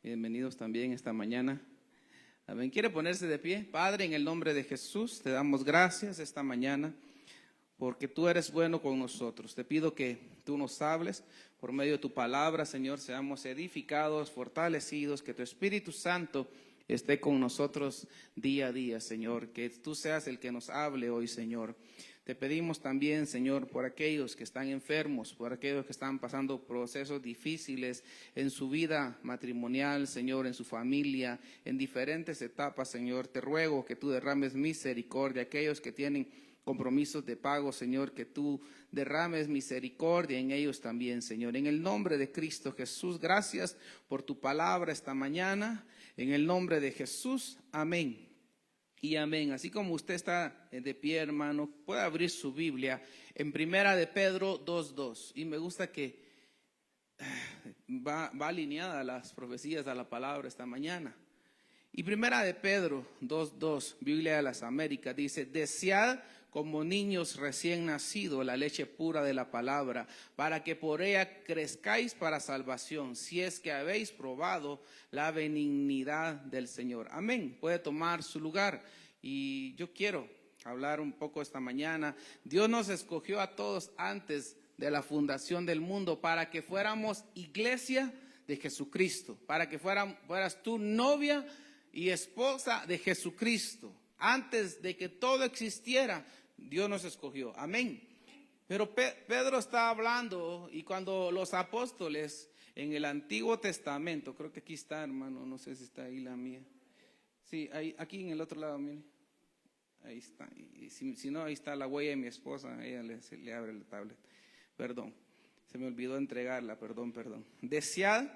Bienvenidos también esta mañana. Amén. ¿Quiere ponerse de pie? Padre, en el nombre de Jesús, te damos gracias esta mañana porque tú eres bueno con nosotros. Te pido que tú nos hables por medio de tu palabra, Señor, seamos edificados, fortalecidos, que tu Espíritu Santo esté con nosotros día a día, Señor, que tú seas el que nos hable hoy, Señor. Te pedimos también, Señor, por aquellos que están enfermos, por aquellos que están pasando procesos difíciles en su vida matrimonial, Señor, en su familia, en diferentes etapas, Señor. Te ruego que tú derrames misericordia. Aquellos que tienen compromisos de pago, Señor, que tú derrames misericordia en ellos también, Señor. En el nombre de Cristo Jesús, gracias por tu palabra esta mañana. En el nombre de Jesús, amén. Y amén. Así como usted está de pie, hermano, puede abrir su Biblia en Primera de Pedro 2:2. Y me gusta que va alineada las profecías a la palabra esta mañana. Y Primera de Pedro 2:2, Biblia de las Américas, dice: desead como niños recién nacidos la leche pura de la palabra, para que por ella crezcáis para salvación, si es que habéis probado la benignidad del Señor. Amén. Puede tomar su lugar. Y yo quiero hablar un poco esta mañana. Dios nos escogió a todos antes de la fundación del mundo para que fuéramos iglesia de Jesucristo, para que fueras tú novia y esposa de Jesucristo. Antes de que todo existiera, Dios nos escogió. Amén. Pero Pedro está hablando, y cuando los apóstoles en el Antiguo Testamento, creo que aquí está, hermano, no sé si está ahí la mía. Sí, ahí, aquí en el otro lado, mire. Ahí está. Y si no, ahí está la huella de mi esposa. Ella le abre la tablet. Perdón, se me olvidó entregarla. Perdón. Desead,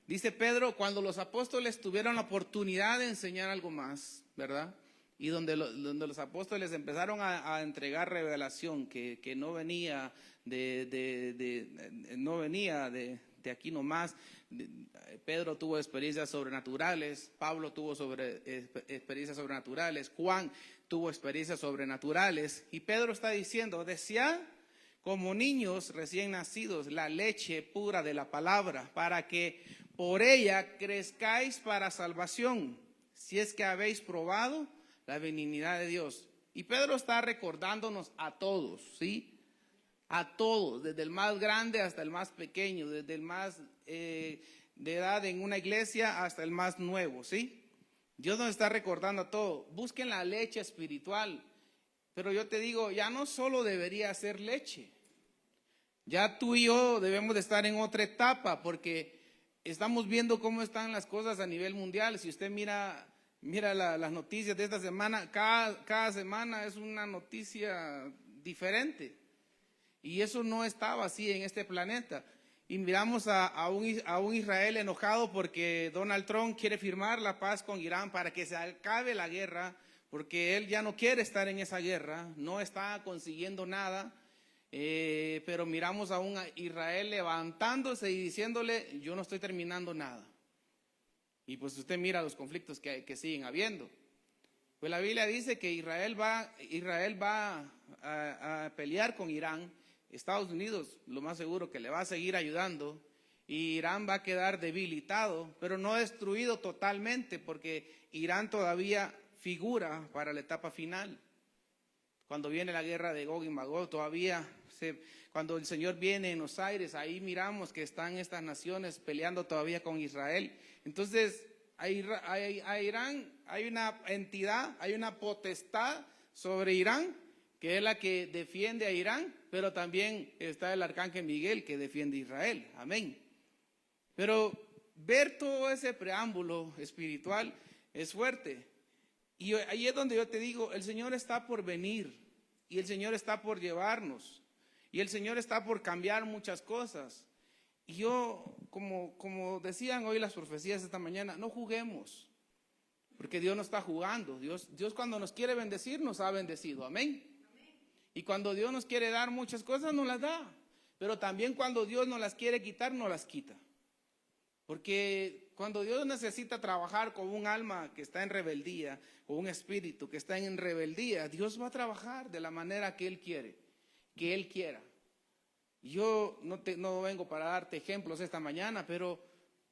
dice Pedro, cuando los apóstoles tuvieron la oportunidad de enseñar algo más, ¿verdad? Y donde los apóstoles empezaron a entregar revelación que no venía no venía de aquí nomás. Pedro tuvo experiencias sobrenaturales, Pablo tuvo experiencias sobrenaturales, Juan tuvo experiencias sobrenaturales, y Pedro está diciendo: desead como niños recién nacidos la leche pura de la palabra, para que por ella crezcáis para salvación, si es que habéis probado la benignidad de Dios. Y Pedro está recordándonos a todos, ¿sí? A todos, desde el más grande hasta el más pequeño, desde el más de edad en una iglesia hasta el más nuevo, ¿sí? Dios nos está recordando a todos. Busquen la leche espiritual. Pero yo te digo, ya no solo debería ser leche. Ya tú y yo debemos de estar en otra etapa, porque estamos viendo cómo están las cosas a nivel mundial. Si usted mira las noticias de esta semana, cada semana es una noticia diferente. Y eso no estaba así en este planeta. Y miramos a un Israel enojado porque Donald Trump quiere firmar la paz con Irán para que se acabe la guerra, porque él ya no quiere estar en esa guerra, no está consiguiendo nada. Pero miramos a un Israel levantándose y diciéndole: yo no estoy terminando nada. Y pues usted mira los conflictos que siguen habiendo. Pues la Biblia dice que Israel va a pelear con Irán. Estados Unidos, lo más seguro que le va a seguir ayudando, y Irán va a quedar debilitado, pero no destruido totalmente, porque Irán todavía figura para la etapa final. Cuando viene la guerra de Gog y Magog, cuando el Señor viene en los aires, ahí miramos que están estas naciones peleando todavía con Israel. Entonces, a Irán hay una entidad, hay una potestad sobre Irán, que es la que defiende a Irán, pero también está el arcángel Miguel, que defiende a Israel. Amén. Pero ver todo ese preámbulo espiritual es fuerte. Y ahí es donde yo te digo, el Señor está por venir, y el Señor está por llevarnos, y el Señor está por cambiar muchas cosas. Y yo, como decían hoy las profecías esta mañana, no juguemos, porque Dios no está jugando. Dios cuando nos quiere bendecir, nos ha bendecido. Amén. Y cuando Dios nos quiere dar muchas cosas, nos las da. Pero también cuando Dios nos las quiere quitar, nos las quita. Porque cuando Dios necesita trabajar con un alma que está en rebeldía, con un espíritu que está en rebeldía, Dios va a trabajar de la manera que Él quiere, que Él quiera. Yo no vengo para darte ejemplos esta mañana, pero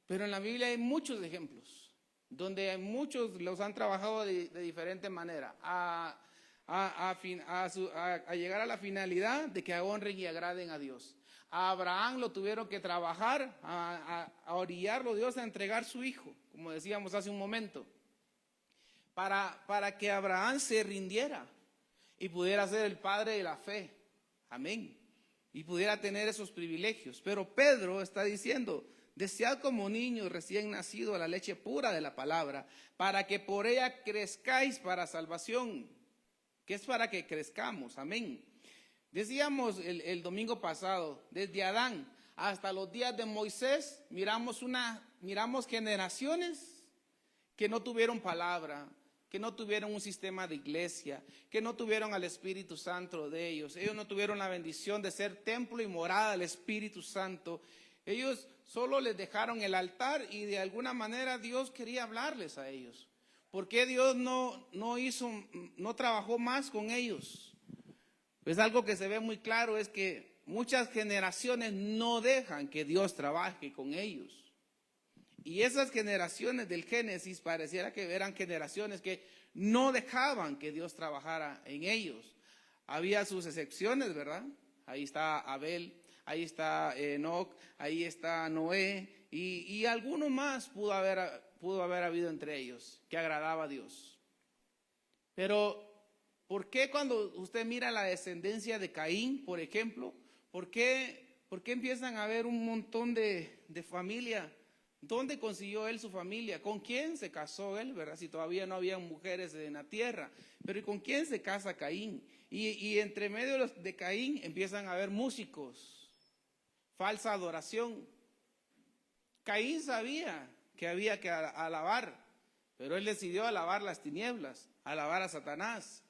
Pero en la Biblia hay muchos ejemplos, donde muchos los han trabajado de diferente manera, a llegar a la finalidad de que honren y agraden a Dios. A Abraham lo tuvieron que trabajar, a orillarlo Dios a entregar su hijo, como decíamos hace un momento, para que Abraham se rindiera y pudiera ser el padre de la fe. Amén. Y pudiera tener esos privilegios. Pero Pedro está diciendo: desead como niños recién nacidos la leche pura de la palabra, para que por ella crezcáis para salvación. Que es para que crezcamos. Amén. Decíamos el domingo pasado, desde Adán hasta los días de Moisés, miramos generaciones que no tuvieron palabra, que no tuvieron un sistema de iglesia, que no tuvieron al Espíritu Santo de ellos. Ellos no tuvieron la bendición de ser templo y morada del Espíritu Santo. Ellos solo les dejaron el altar y de alguna manera Dios quería hablarles a ellos. ¿Por qué Dios no trabajó más con ellos? Pues algo que se ve muy claro es que muchas generaciones no dejan que Dios trabaje con ellos. Y esas generaciones del Génesis pareciera que eran generaciones que no dejaban que Dios trabajara en ellos. Había sus excepciones, ¿verdad? Ahí está Abel, ahí está Enoc, ahí está Noé y alguno más pudo haber habido entre ellos que agradaba a Dios. Pero ¿por qué cuando usted mira la descendencia de Caín, por ejemplo, por qué empiezan a haber un montón de familia? ¿Dónde consiguió él su familia? ¿Con quién se casó él, verdad? Si todavía no había mujeres en la tierra. Pero ¿y con quién se casa Caín? Y entre medio de Caín empiezan a haber músicos, falsa adoración. Caín sabía que había que alabar, pero él decidió alabar las tinieblas, alabar a Satanás.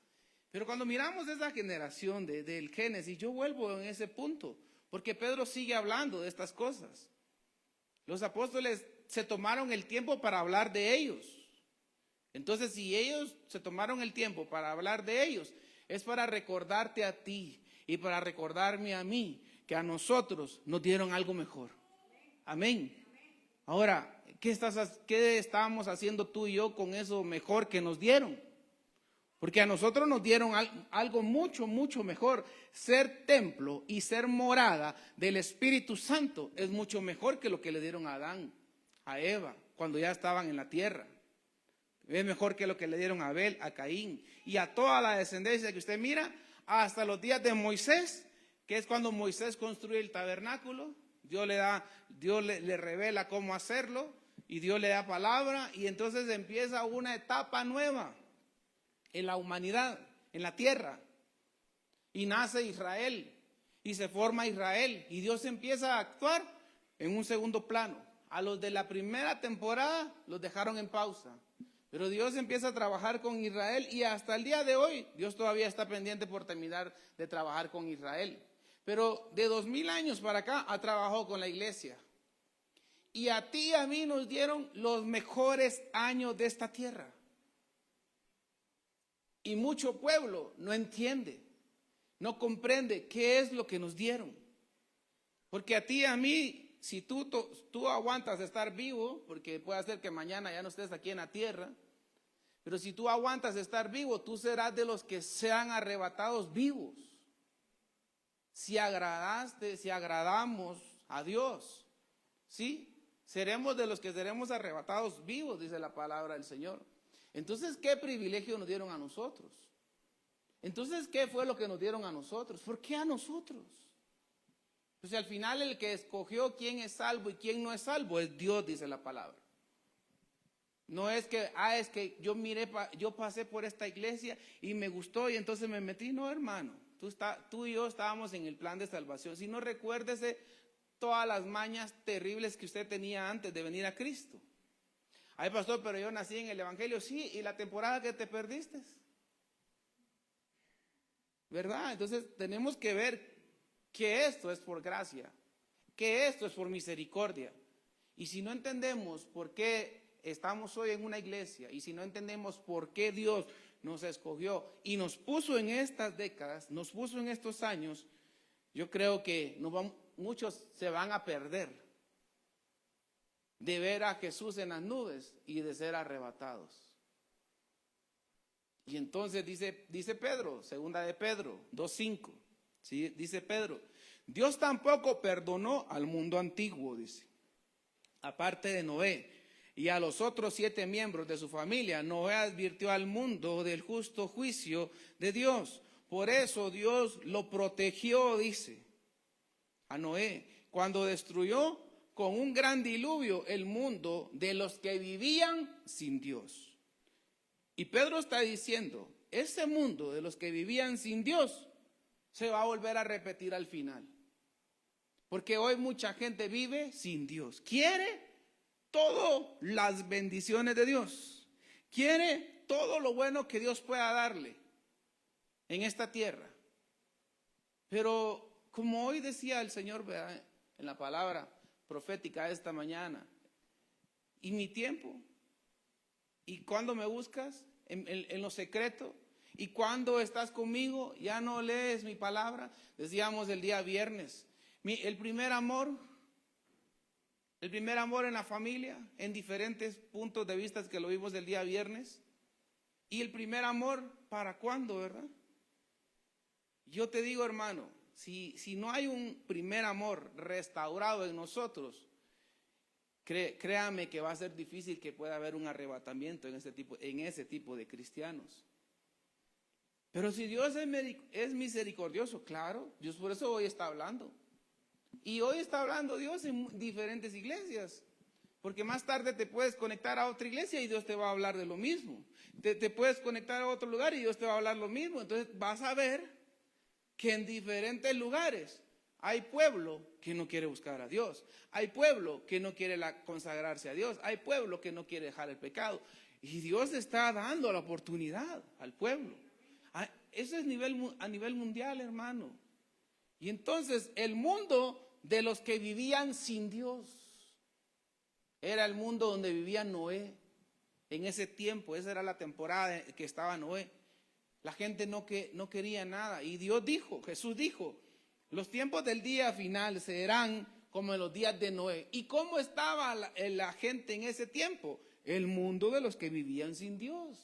Pero cuando miramos esa generación del Génesis, yo vuelvo en ese punto, porque Pedro sigue hablando de estas cosas. Los apóstoles se tomaron el tiempo para hablar de ellos. Entonces, si ellos se tomaron el tiempo para hablar de ellos, es para recordarte a ti y para recordarme a mí que a nosotros nos dieron algo mejor. Amén. Ahora, ¿qué estábamos haciendo tú y yo con eso mejor que nos dieron? Porque a nosotros nos dieron algo mucho, mucho mejor. Ser templo y ser morada del Espíritu Santo es mucho mejor que lo que le dieron a Adán, a Eva, cuando ya estaban en la tierra. Es mejor que lo que le dieron a Abel, a Caín y a toda la descendencia que usted mira, hasta los días de Moisés, que es cuando Moisés construye el tabernáculo. Dios le revela cómo hacerlo y Dios le da palabra y entonces empieza una etapa nueva en la humanidad, en la tierra. Y nace Israel, y se forma Israel, y Dios empieza a actuar en un segundo plano. A los de la primera temporada los dejaron en pausa, pero Dios empieza a trabajar con Israel, y hasta el día de hoy, Dios todavía está pendiente por terminar de trabajar con Israel. Pero de 2000 años para acá ha trabajado con la iglesia. Y a ti y a mí nos dieron los mejores años de esta tierra. Y mucho pueblo no entiende, no comprende qué es lo que nos dieron. Porque a ti y a mí, si tú aguantas estar vivo, porque puede ser que mañana ya no estés aquí en la tierra, pero si tú aguantas estar vivo, tú serás de los que sean arrebatados vivos. Si agradamos a Dios, ¿sí? Seremos de los que seremos arrebatados vivos, dice la palabra del Señor. Entonces, ¿qué privilegio nos dieron a nosotros? Entonces, ¿qué fue lo que nos dieron a nosotros? ¿Por qué a nosotros? Pues al final el que escogió quién es salvo y quién no es salvo es Dios, dice la palabra. No es que, es que yo pasé por esta iglesia y me gustó y entonces me metí. No, hermano, tú y yo estábamos en el plan de salvación. Si no, recuérdese todas las mañas terribles que usted tenía antes de venir a Cristo. Ay, pastor, pero yo nací en el Evangelio. Sí, ¿y la temporada que te perdiste? ¿Verdad? Entonces tenemos que ver que esto es por gracia, que esto es por misericordia. Y si no entendemos por qué estamos hoy en una iglesia, y si no entendemos por qué Dios nos escogió y nos puso en estas décadas, nos puso en estos años, yo creo que muchos se van a perder. de ver a Jesús en las nubes y de ser arrebatados. Y entonces dice Pedro, segunda de Pedro 2:5, ¿sí? Dice Pedro, Dios tampoco perdonó al mundo antiguo, dice, aparte de Noé y a los otros 7 miembros de su familia. Noé advirtió al mundo del justo juicio de Dios. Por eso Dios lo protegió, dice, a Noé, cuando destruyó con un gran diluvio el mundo de los que vivían sin Dios. Y Pedro está diciendo, ese mundo de los que vivían sin Dios se va a volver a repetir al final. Porque hoy mucha gente vive sin Dios. Quiere todas las bendiciones de Dios. Quiere todo lo bueno que Dios pueda darle en esta tierra. Pero como hoy decía el Señor, ¿verdad?, en la palabra profética esta mañana, ¿y mi tiempo? ¿Y cuando me buscas? En lo secreto. ¿Y cuando estás conmigo? ¿Ya no lees mi palabra? Decíamos el día viernes, el primer amor en la familia, en diferentes puntos de vista que lo vimos el día viernes. ¿Y el primer amor para cuándo, verdad? Yo te digo, hermano, si no hay un primer amor restaurado en nosotros, créame que va a ser difícil que pueda haber un arrebatamiento en ese tipo de cristianos. Pero si Dios es misericordioso, claro, Dios por eso hoy está hablando. Y hoy está hablando Dios en diferentes iglesias. Porque más tarde te puedes conectar a otra iglesia y Dios te va a hablar de lo mismo. Te puedes conectar a otro lugar y Dios te va a hablar lo mismo. Entonces vas a ver que en diferentes lugares hay pueblo que no quiere buscar a Dios. Hay pueblo que no quiere consagrarse a Dios. Hay pueblo que no quiere dejar el pecado. Y Dios está dando la oportunidad al pueblo. Eso es a nivel mundial, hermano. Y entonces el mundo de los que vivían sin Dios era el mundo donde vivía Noé. En ese tiempo, esa era la temporada en que estaba Noé. La gente no quería nada. Y Jesús dijo, los tiempos del día final serán como en los días de Noé. ¿Y cómo estaba la gente en ese tiempo? El mundo de los que vivían sin Dios.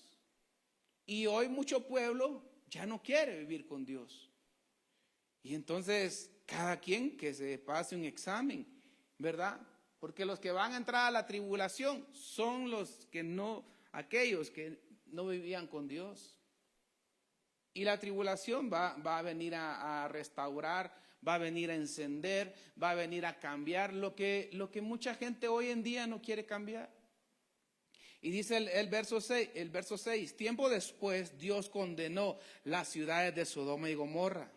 Y hoy mucho pueblo ya no quiere vivir con Dios. Y entonces cada quien que se pase un examen, ¿verdad? Porque los que van a entrar a la tribulación son aquellos que no vivían con Dios. Y la tribulación va a venir a restaurar, va a venir a encender, va a venir a cambiar lo que mucha gente hoy en día no quiere cambiar. Y dice el verso 6, tiempo después Dios condenó las ciudades de Sodoma y Gomorra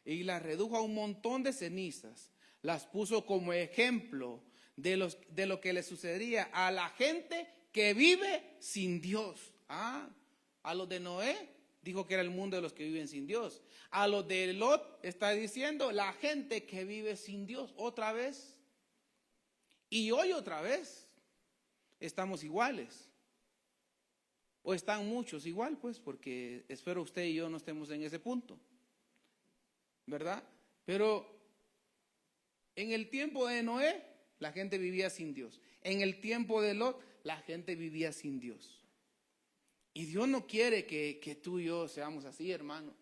y las redujo a un montón de cenizas. Las puso como ejemplo de lo que le sucedería a la gente que vive sin Dios. A los de Noé dijo que era el mundo de los que viven sin Dios. A los de Lot está diciendo la gente que vive sin Dios otra vez. Y hoy otra vez estamos iguales. O están muchos igual, pues, porque espero usted y yo no estemos en ese punto, ¿verdad? Pero en el tiempo de Noé, la gente vivía sin Dios. En el tiempo de Lot, la gente vivía sin Dios. Y Dios no quiere que tú y yo seamos así, hermano.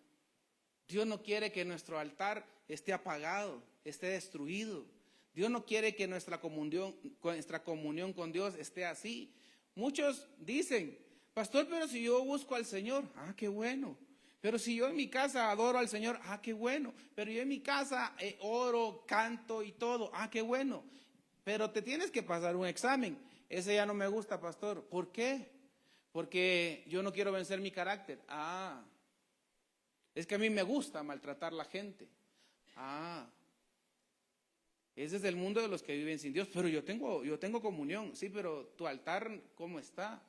Dios no quiere que nuestro altar esté apagado, esté destruido. Dios no quiere que nuestra comunión con Dios esté así. Muchos dicen, pastor, pero si yo busco al Señor, qué bueno. Pero si yo en mi casa adoro al Señor, qué bueno. Pero yo en mi casa oro, canto y todo, qué bueno. Pero te tienes que pasar un examen. Ese ya no me gusta, pastor. ¿Por qué? Porque yo no quiero vencer mi carácter. Es que a mí me gusta maltratar a la gente. Ese es el mundo de los que viven sin Dios. Pero yo tengo comunión. Sí, pero tu altar, ¿cómo está?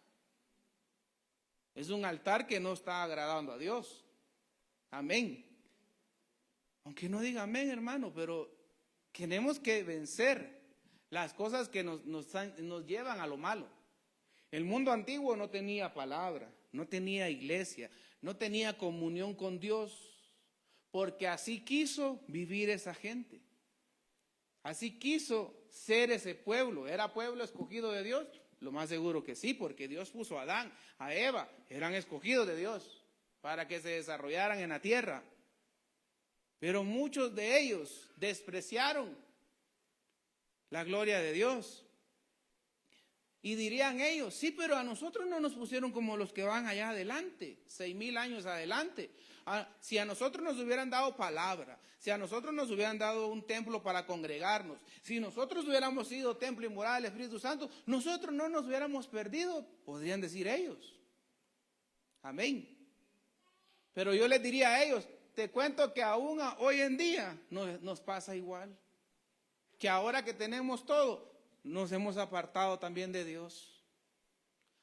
Es un altar que no está agradando a Dios. Amén. Aunque no diga amén, hermano, pero tenemos que vencer las cosas que nos llevan a lo malo. El mundo antiguo no tenía palabra, no tenía iglesia, no tenía comunión con Dios, porque así quiso vivir esa gente. Así quiso ser ese pueblo. ¿Era pueblo escogido de Dios? Lo más seguro que sí, porque Dios puso a Adán, a Eva, eran escogidos de Dios para que se desarrollaran en la tierra. Pero muchos de ellos despreciaron la gloria de Dios. Y dirían ellos, sí, pero a nosotros no nos pusieron como los que van allá adelante, 6,000 años adelante. Si a nosotros nos hubieran dado palabra, si a nosotros nos hubieran dado un templo para congregarnos, si nosotros hubiéramos sido templo y morada del Espíritu Santo, nosotros no nos hubiéramos perdido, podrían decir ellos. Amén. Pero yo les diría a ellos, te cuento que aún hoy en día nos pasa igual. Que ahora que tenemos todo, nos hemos apartado también de Dios.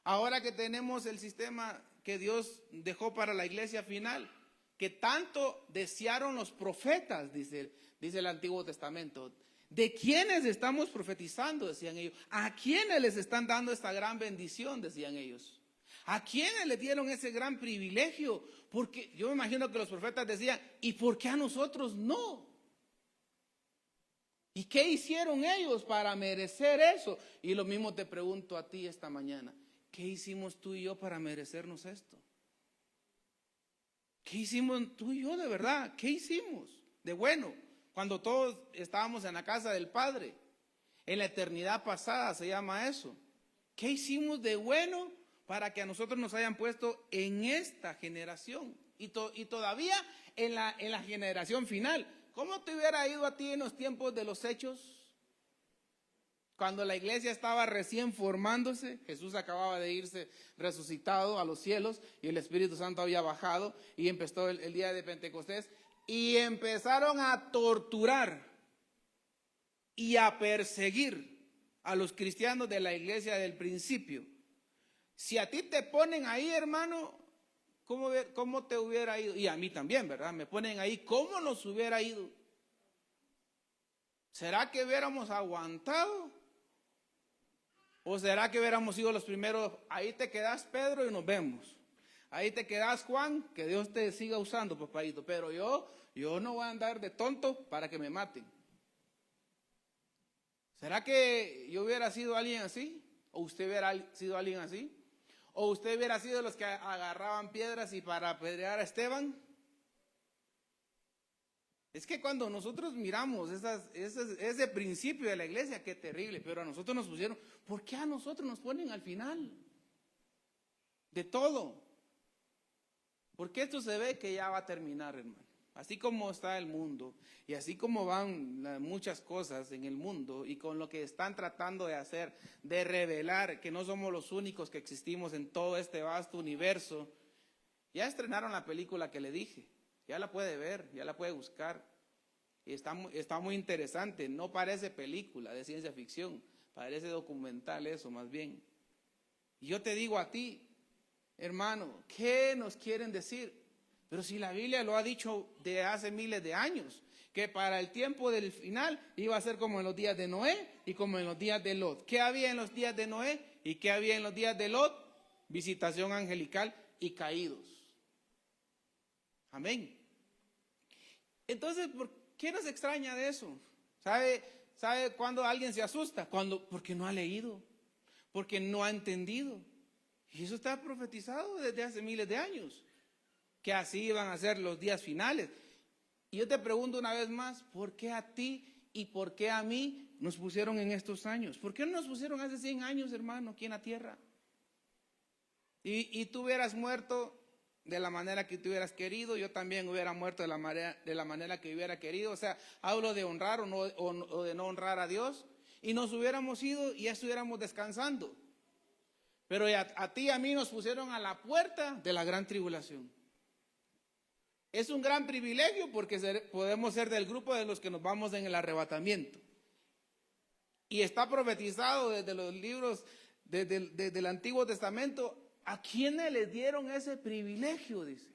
Ahora que tenemos el sistema que Dios dejó para la iglesia final, que tanto desearon los profetas, dice el Antiguo Testamento. ¿De quiénes estamos profetizando?, decían ellos. ¿A quiénes les están dando esta gran bendición?, decían ellos. ¿A quiénes le dieron ese gran privilegio? Porque yo me imagino que los profetas decían, ¿y por qué a nosotros no? ¿Y qué hicieron ellos para merecer eso? Y lo mismo te pregunto a ti esta mañana. ¿Qué hicimos tú y yo para merecernos esto? ¿Qué hicimos tú y yo de verdad? ¿Qué hicimos de bueno? Cuando todos estábamos en la casa del Padre. En la eternidad pasada se llama eso. ¿Qué hicimos de bueno para que a nosotros nos hayan puesto en esta generación? Y todavía en la generación final. ¿Cómo te hubiera ido a ti en los tiempos de los Hechos? Cuando la iglesia estaba recién formándose, Jesús acababa de irse resucitado a los cielos y el Espíritu Santo había bajado y empezó el día de Pentecostés y empezaron a torturar y a perseguir a los cristianos de la iglesia del principio. Si a ti te ponen ahí, hermano, ¿cómo te hubiera ido? Y a mí también, ¿verdad? Me ponen ahí, ¿cómo nos hubiera ido? ¿Será que hubiéramos aguantado? ¿O será que hubiéramos sido los primeros? Ahí te quedas, Pedro, y nos vemos. Ahí te quedas, Juan, que Dios te siga usando, papadito. Pero yo no voy a andar de tonto para que me maten. ¿Será que yo hubiera sido alguien así? ¿O usted hubiera sido alguien así? ¿O usted hubiera sido los que agarraban piedras y para apedrear a Esteban? Es que cuando nosotros miramos ese principio de la iglesia, qué terrible, pero a nosotros nos pusieron, ¿por qué a nosotros nos ponen al final? De todo. Porque esto se ve que ya va a terminar, hermano. Así como está el mundo y así como van muchas cosas en el mundo y con lo que están tratando de hacer, de revelar que no somos los únicos que existimos en todo este vasto universo. Ya estrenaron la película que le dije, ya la puede ver, ya la puede buscar. Y está muy interesante, no parece película de ciencia ficción, parece documental eso más bien. Y yo te digo a ti, hermano, ¿qué nos quieren decir? Pero si la Biblia lo ha dicho de hace miles de años, que para el tiempo del final iba a ser como en los días de Noé y como en los días de Lot. ¿Qué había en los días de Noé y qué había en los días de Lot? Visitación angelical y caídos. Amén. Entonces, ¿por qué nos extraña de eso? ¿Sabe cuándo alguien se asusta? Porque no ha leído, porque no ha entendido. Y eso está profetizado desde hace miles de años, que así iban a ser los días finales. Y yo te pregunto una vez más, ¿por qué a ti y por qué a mí nos pusieron en estos años? ¿Por qué no nos pusieron hace 100 años, hermano, aquí en la tierra? Y tú hubieras muerto de la manera que tú hubieras querido, yo también hubiera muerto de la manera que hubiera querido. O sea, hablo de honrar o de no honrar a Dios. Y nos hubiéramos ido y ya estuviéramos descansando. Pero a ti y a mí nos pusieron a la puerta de la gran tribulación. Es un gran privilegio porque podemos ser del grupo de los que nos vamos en el arrebatamiento. Y está profetizado desde los libros, desde el Antiguo Testamento. ¿A quiénes les dieron ese privilegio? Dice.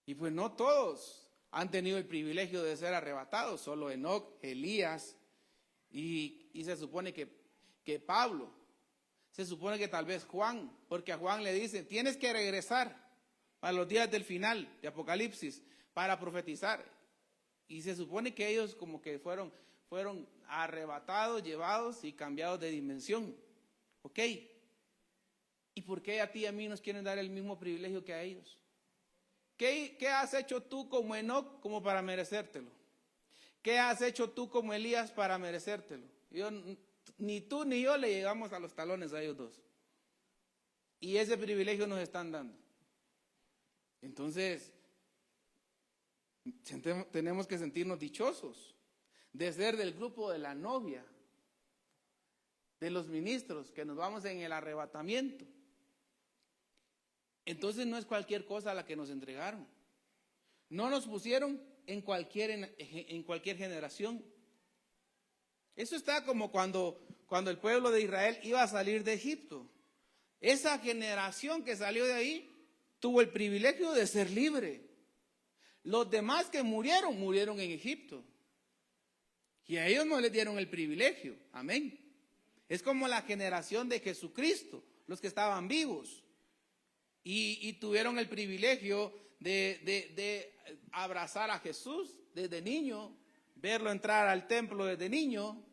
Y pues no todos han tenido el privilegio de ser arrebatados, solo Enoc, Elías y se supone que Pablo, se supone que tal vez Juan, porque a Juan le dicen, tienes que regresar a los días del final de Apocalipsis para profetizar. Y se supone que ellos como que fueron arrebatados, llevados y cambiados de dimensión. ¿Ok? ¿Y por qué a ti y a mí nos quieren dar el mismo privilegio que a ellos? ¿Qué has hecho tú como Enoc como para merecértelo? ¿Qué has hecho tú como Elías para merecértelo? Ni tú ni yo le llegamos a los talones a ellos dos. Y ese privilegio nos están dando. Entonces, tenemos que sentirnos dichosos de ser del grupo de la novia, de los ministros, que nos vamos en el arrebatamiento. Entonces no es cualquier cosa la que nos entregaron. No nos pusieron en cualquier generación. Eso está como cuando el pueblo de Israel iba a salir de Egipto. Esa generación que salió de ahí tuvo el privilegio de ser libre. Los demás que murieron en Egipto. Y a ellos no les dieron el privilegio. Amén. Es como la generación de Jesucristo, los que estaban vivos. Y tuvieron el privilegio de abrazar a Jesús desde niño, verlo entrar al templo desde niño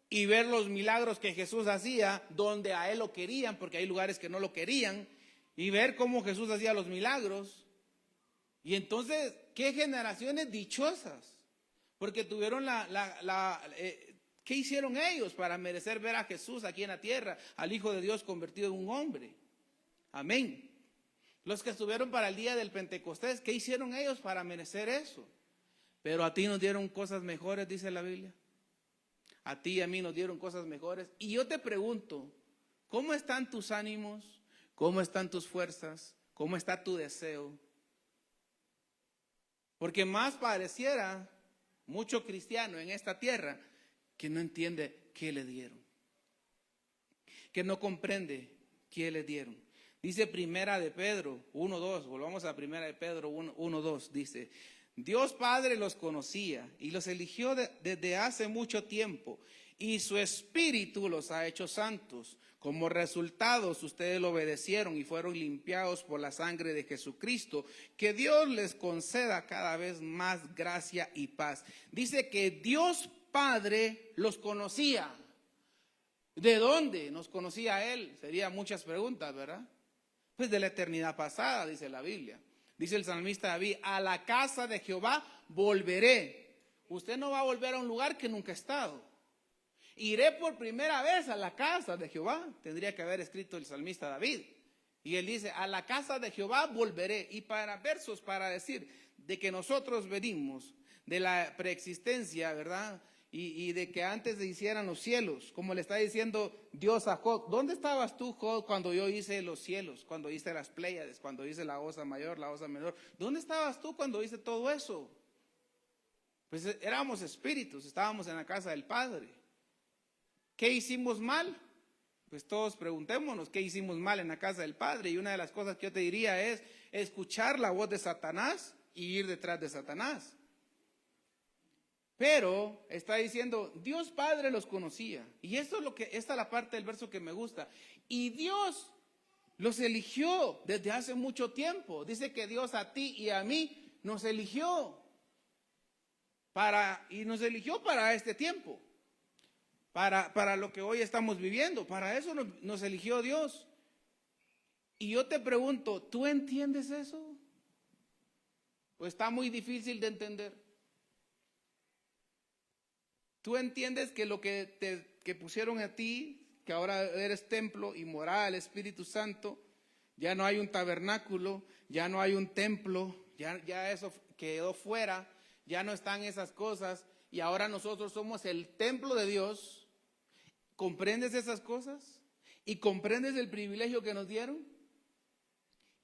y ver los milagros que Jesús hacía donde a él lo querían, porque hay lugares que no lo querían, y ver cómo Jesús hacía los milagros. Y entonces, qué generaciones dichosas, porque tuvieron ¿qué hicieron ellos para merecer ver a Jesús aquí en la tierra, al Hijo de Dios convertido en un hombre? Amén. Los que estuvieron para el día del Pentecostés, ¿qué hicieron ellos para merecer eso? Pero a ti nos dieron cosas mejores, dice la Biblia. A ti y a mí nos dieron cosas mejores. Y yo te pregunto, ¿cómo están tus ánimos? ¿Cómo están tus fuerzas? ¿Cómo está tu deseo? Porque más pareciera mucho cristiano en esta tierra que no entiende qué le dieron, que no comprende qué le dieron. Dice Primera de Pedro 1:2, volvamos a Primera de Pedro 1:2, dice: Dios Padre los conocía y los eligió desde hace mucho tiempo, y su Espíritu los ha hecho santos. Como resultados, ustedes lo obedecieron y fueron limpiados por la sangre de Jesucristo. Que Dios les conceda cada vez más gracia y paz. Dice que Dios Padre los conocía. ¿De dónde nos conocía Él? Serían muchas preguntas, ¿verdad? Pues de la eternidad pasada, dice la Biblia. Dice el salmista David: a la casa de Jehová volveré. Usted no va a volver a un lugar que nunca ha estado. Iré por primera vez a la casa de Jehová. Tendría que haber escrito el salmista David. Y él dice: a la casa de Jehová volveré. Y para versos para decir de que nosotros venimos de la preexistencia, ¿verdad? Y de que antes se hicieran los cielos, como le está diciendo Dios a Job. ¿Dónde estabas tú, Job, cuando yo hice los cielos, cuando hice las Pléyades, cuando hice la Osa Mayor, la Osa Menor? ¿Dónde estabas tú cuando hice todo eso? Pues éramos espíritus, estábamos en la casa del Padre. ¿Qué hicimos mal? Pues todos preguntémonos qué hicimos mal en la casa del Padre. Y una de las cosas que yo te diría es escuchar la voz de Satanás y ir detrás de Satanás. Pero está diciendo, Dios Padre los conocía. Y esto es esta es la parte del verso que me gusta. Y Dios los eligió desde hace mucho tiempo. Dice que Dios a ti y a mí nos eligió para este tiempo. Para lo que hoy estamos viviendo. Para eso nos eligió Dios. Y yo te pregunto, ¿tú entiendes eso? ¿O está muy difícil de entender? ¿Tú entiendes que lo que pusieron a ti, que ahora eres templo y morada del Espíritu Santo, ya no hay un tabernáculo, ya no hay un templo, ya eso quedó fuera, ya no están esas cosas, y ahora nosotros somos el templo de Dios? ¿Comprendes esas cosas? ¿Y comprendes el privilegio que nos dieron?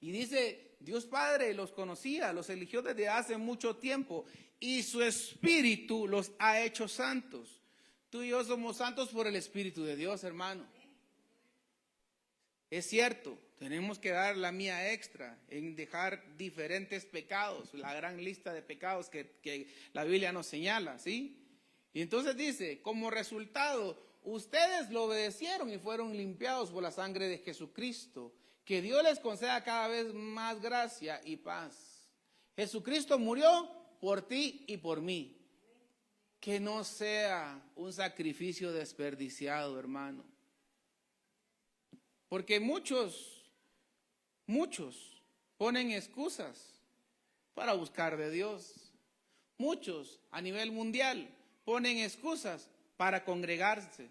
Y dice, Dios Padre los conocía, los eligió desde hace mucho tiempo, y su Espíritu los ha hecho santos. Tú y yo somos santos por el Espíritu de Dios, hermano. Es cierto, tenemos que dar la mía extra en dejar diferentes pecados, la gran lista de pecados que la Biblia nos señala, ¿sí? Y entonces dice, como resultado, ustedes lo obedecieron y fueron limpiados por la sangre de Jesucristo. Que Dios les conceda cada vez más gracia y paz. Jesucristo murió por ti y por mí. que no sea un sacrificio desperdiciado, hermano. Porque muchos ponen excusas para buscar de Dios. Muchos a nivel mundial ponen excusas para congregarse.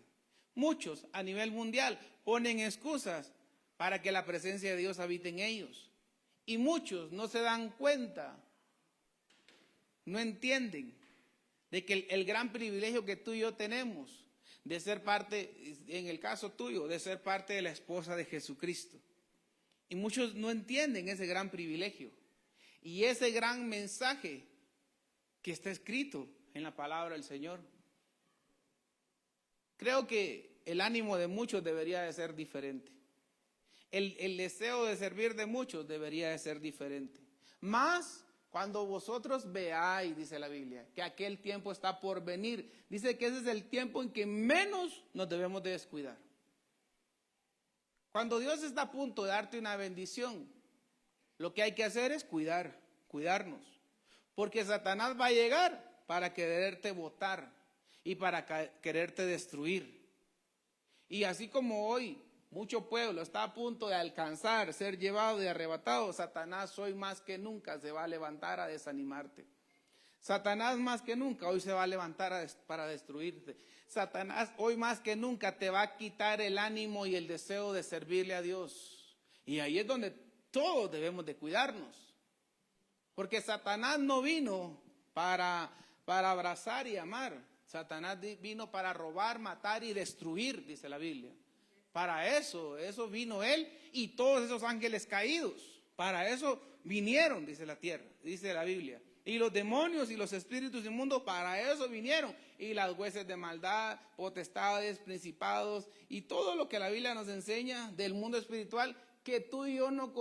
Muchos a nivel mundial ponen excusas para que la presencia de Dios habite en ellos. Y muchos no se dan cuenta, no entienden de que el gran privilegio que tú y yo tenemos de ser parte, en el caso tuyo, de ser parte de la esposa de Jesucristo. Y muchos no entienden ese gran privilegio y ese gran mensaje que está escrito en la palabra del Señor. Creo que el ánimo de muchos debería de ser diferente. El deseo de servir de muchos debería de ser diferente. Más cuando vosotros veáis, dice la Biblia, que aquel tiempo está por venir. Dice que ese es el tiempo en que menos nos debemos de descuidar. Cuando Dios está a punto de darte una bendición, lo que hay que hacer es cuidarnos. Porque Satanás va a llegar para quererte botar y para quererte destruir. Y así como hoy mucho pueblo está a punto de alcanzar, ser llevado y arrebatado, Satanás hoy más que nunca se va a levantar a desanimarte. Satanás más que nunca hoy se va a levantar para destruirte. Satanás hoy más que nunca te va a quitar el ánimo y el deseo de servirle a Dios. Y ahí es donde todos debemos de cuidarnos. Porque Satanás no vino para abrazar y amar. Satanás vino para robar, matar y destruir, dice la Biblia. Para eso vino él y todos esos ángeles caídos. Para eso vinieron, dice la tierra, dice la Biblia. Y los demonios y los espíritus inmundos para eso vinieron. Y las huestes de maldad, potestades, principados y todo lo que la Biblia nos enseña del mundo espiritual que tú y yo no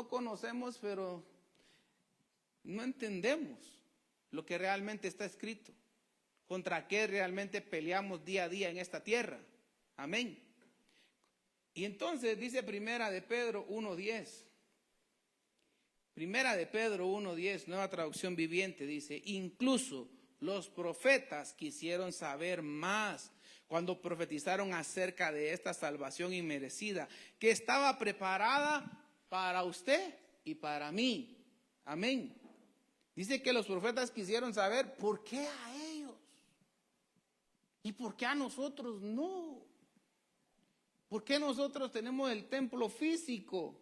conocemos, pero no entendemos lo que realmente está escrito. Contra qué realmente peleamos día a día en esta tierra. Amén. Y entonces dice Primera de Pedro 1:10. Primera de Pedro 1:10, nueva traducción viviente, dice: incluso los profetas quisieron saber más cuando profetizaron acerca de esta salvación inmerecida, que estaba preparada para usted y para mí. Amén. Dice que los profetas quisieron saber por qué a ellos y por qué a nosotros no. ¿Por qué nosotros tenemos el templo físico?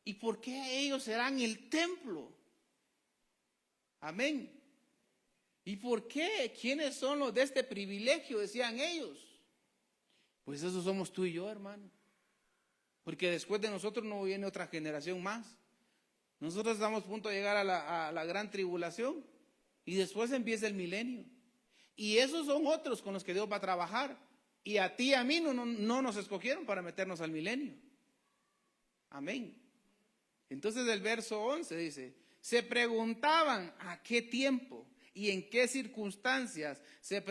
¿Y por qué ellos serán el templo? Amén. ¿Y por qué? ¿Quiénes son los de este privilegio? Decían ellos. Pues esos somos tú y yo, hermano. Porque después de nosotros no viene otra generación más. Nosotros estamos a punto de llegar a la gran tribulación. Y después empieza el milenio. Y esos son otros con los que Dios va a trabajar. Y a ti y a mí no nos escogieron para meternos al milenio. Amén. Entonces el verso 11 dice: se preguntaban a qué tiempo y en qué circunstancias se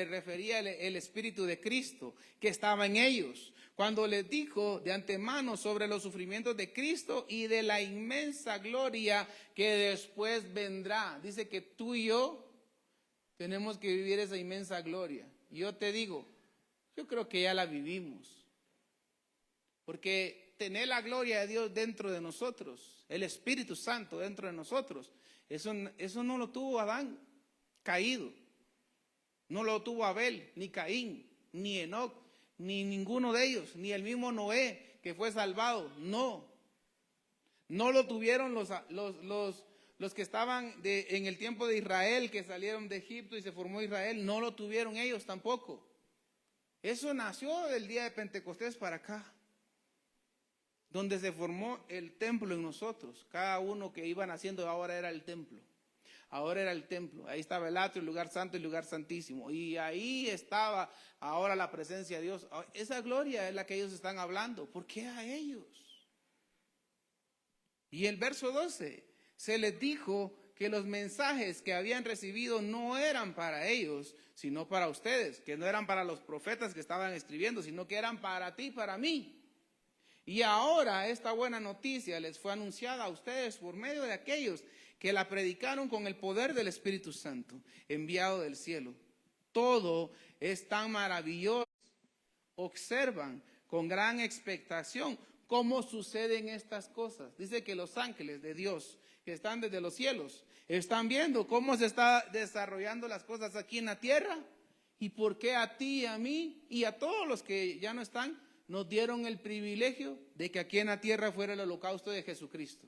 refería el Espíritu de Cristo que estaba en ellos, cuando les dijo de antemano sobre los sufrimientos de Cristo y de la inmensa gloria que después vendrá. Dice que tú y yo tenemos que vivir esa inmensa gloria. Y yo te digo, yo creo que ya la vivimos. Porque tener la gloria de Dios dentro de nosotros, el Espíritu Santo dentro de nosotros, eso no lo tuvo Adán caído. No lo tuvo Abel, ni Caín, ni Enoc, ni ninguno de ellos, ni el mismo Noé que fue salvado. No lo tuvieron los que estaban en el tiempo de Israel, que salieron de Egipto y se formó Israel. No lo tuvieron ellos tampoco. Eso nació del día de Pentecostés para acá, donde se formó el templo en nosotros. Cada uno que iban haciendo ahora era el templo. Ahora era el templo. Ahí estaba el atrio, el lugar santo y el lugar santísimo. Y ahí estaba ahora la presencia de Dios. Esa gloria es la que ellos están hablando. ¿Por qué a ellos? Y el verso 12, se les dijo que los mensajes que habían recibido no eran para ellos, sino para ustedes, que no eran para los profetas que estaban escribiendo, sino que eran para ti y para mí. Y ahora esta buena noticia les fue anunciada a ustedes por medio de aquellos que la predicaron con el poder del Espíritu Santo, enviado del cielo. Todo es tan maravilloso. Observan con gran expectación cómo suceden estas cosas. Dice que los ángeles de Dios que están desde los cielos están viendo cómo se está desarrollando las cosas aquí en la tierra. ¿Y por qué a ti y a mí y a todos los que ya no están nos dieron el privilegio de que aquí en la tierra fuera el holocausto de Jesucristo?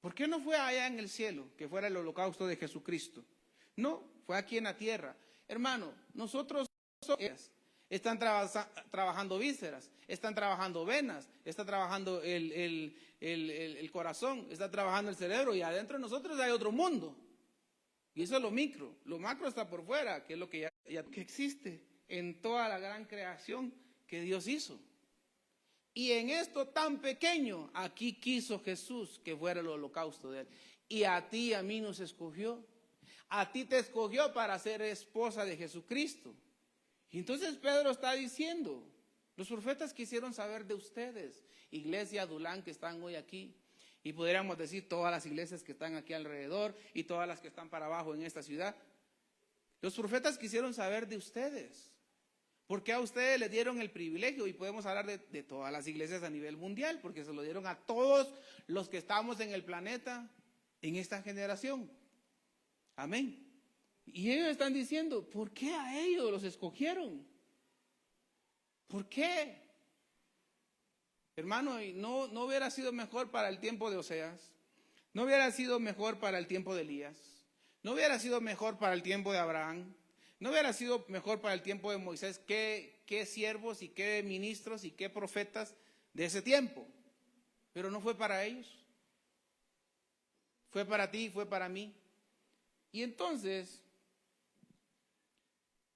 ¿Por qué no fue allá en el cielo que fuera el holocausto de Jesucristo? No, fue aquí en la tierra. Hermano, nosotros están trabajando vísceras, están trabajando venas, está trabajando el corazón, está trabajando el cerebro, y adentro de nosotros hay otro mundo. Y eso es lo micro. Lo macro está por fuera, que es lo que ya que existe en toda la gran creación que Dios hizo. Y en esto tan pequeño, aquí quiso Jesús que fuera el holocausto de él. Y a ti y a mí nos escogió. A ti te escogió para ser esposa de Jesucristo. Y entonces Pedro está diciendo, los profetas quisieron saber de ustedes, iglesia Adulán que están hoy aquí, y podríamos decir todas las iglesias que están aquí alrededor y todas las que están para abajo en esta ciudad. Los profetas quisieron saber de ustedes. ¿Por qué a ustedes les dieron el privilegio? Y podemos hablar de todas las iglesias a nivel mundial, porque se lo dieron a todos los que estamos en el planeta en esta generación. Amén. Y ellos están diciendo, ¿por qué a ellos los escogieron? ¿Por qué? Hermano, no hubiera sido mejor para el tiempo de Oseas, no hubiera sido mejor para el tiempo de Elías, no hubiera sido mejor para el tiempo de Abraham, no hubiera sido mejor para el tiempo de Moisés. Qué siervos y qué ministros y qué profetas de ese tiempo. Pero no fue para ellos. Fue para ti, fue para mí. Y entonces,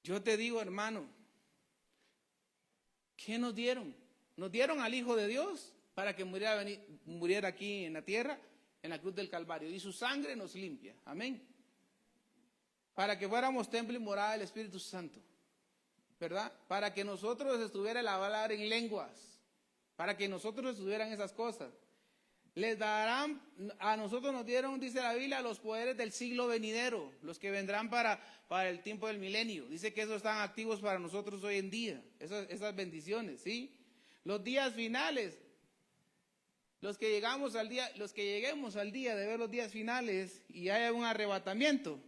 yo te digo, hermano, ¿qué nos dieron? Nos dieron al Hijo de Dios para que muriera aquí en la tierra, en la cruz del Calvario. Y su sangre nos limpia. Amén. Para que fuéramos templo y morada del Espíritu Santo, ¿verdad? Para que nosotros estuviera el hablar en lenguas, para que nosotros estuvieran esas cosas. Les darán, a nosotros nos dieron, dice la Biblia, los poderes del siglo venidero, los que vendrán para el tiempo del milenio. Dice que esos están activos para nosotros hoy en día, esas bendiciones, ¿sí? Los días finales, los que lleguemos al día de ver los días finales y haya un arrebatamiento.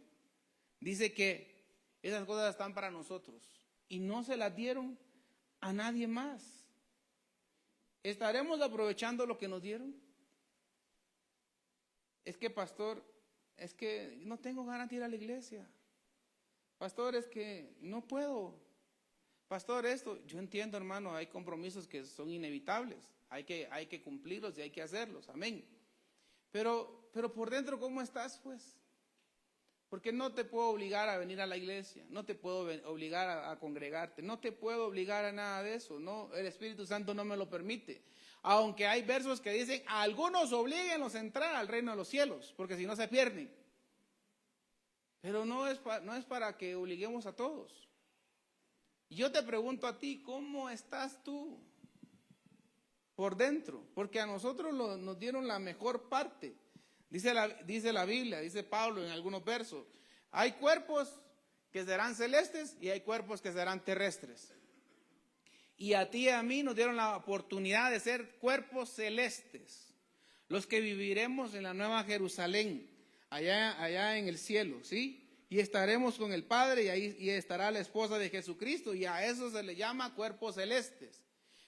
Dice que esas cosas están para nosotros y no se las dieron a nadie más. ¿Estaremos aprovechando lo que nos dieron? Es que, pastor, es que no tengo ganas de ir a la iglesia. Pastor, es que no puedo. Pastor, esto, yo entiendo, hermano, hay compromisos que son inevitables. Hay que cumplirlos y hay que hacerlos. Amén. Pero por dentro, ¿cómo estás, pues? Porque no te puedo obligar a venir a la iglesia, no te puedo obligar a congregarte, no te puedo obligar a nada de eso, no, el Espíritu Santo no me lo permite. Aunque hay versos que dicen, a algunos oblíguenlos a entrar al reino de los cielos, porque si no se pierden. Pero no es para que obliguemos a todos. Y yo te pregunto a ti, ¿cómo estás tú por dentro? Porque a nosotros nos dieron la mejor parte. Dice la Biblia, dice Pablo en algunos versos, hay cuerpos que serán celestes y hay cuerpos que serán terrestres. Y a ti y a mí nos dieron la oportunidad de ser cuerpos celestes, los que viviremos en la nueva Jerusalén, allá en el cielo, ¿sí? Y estaremos con el Padre y estará la esposa de Jesucristo, y a eso se le llama cuerpos celestes.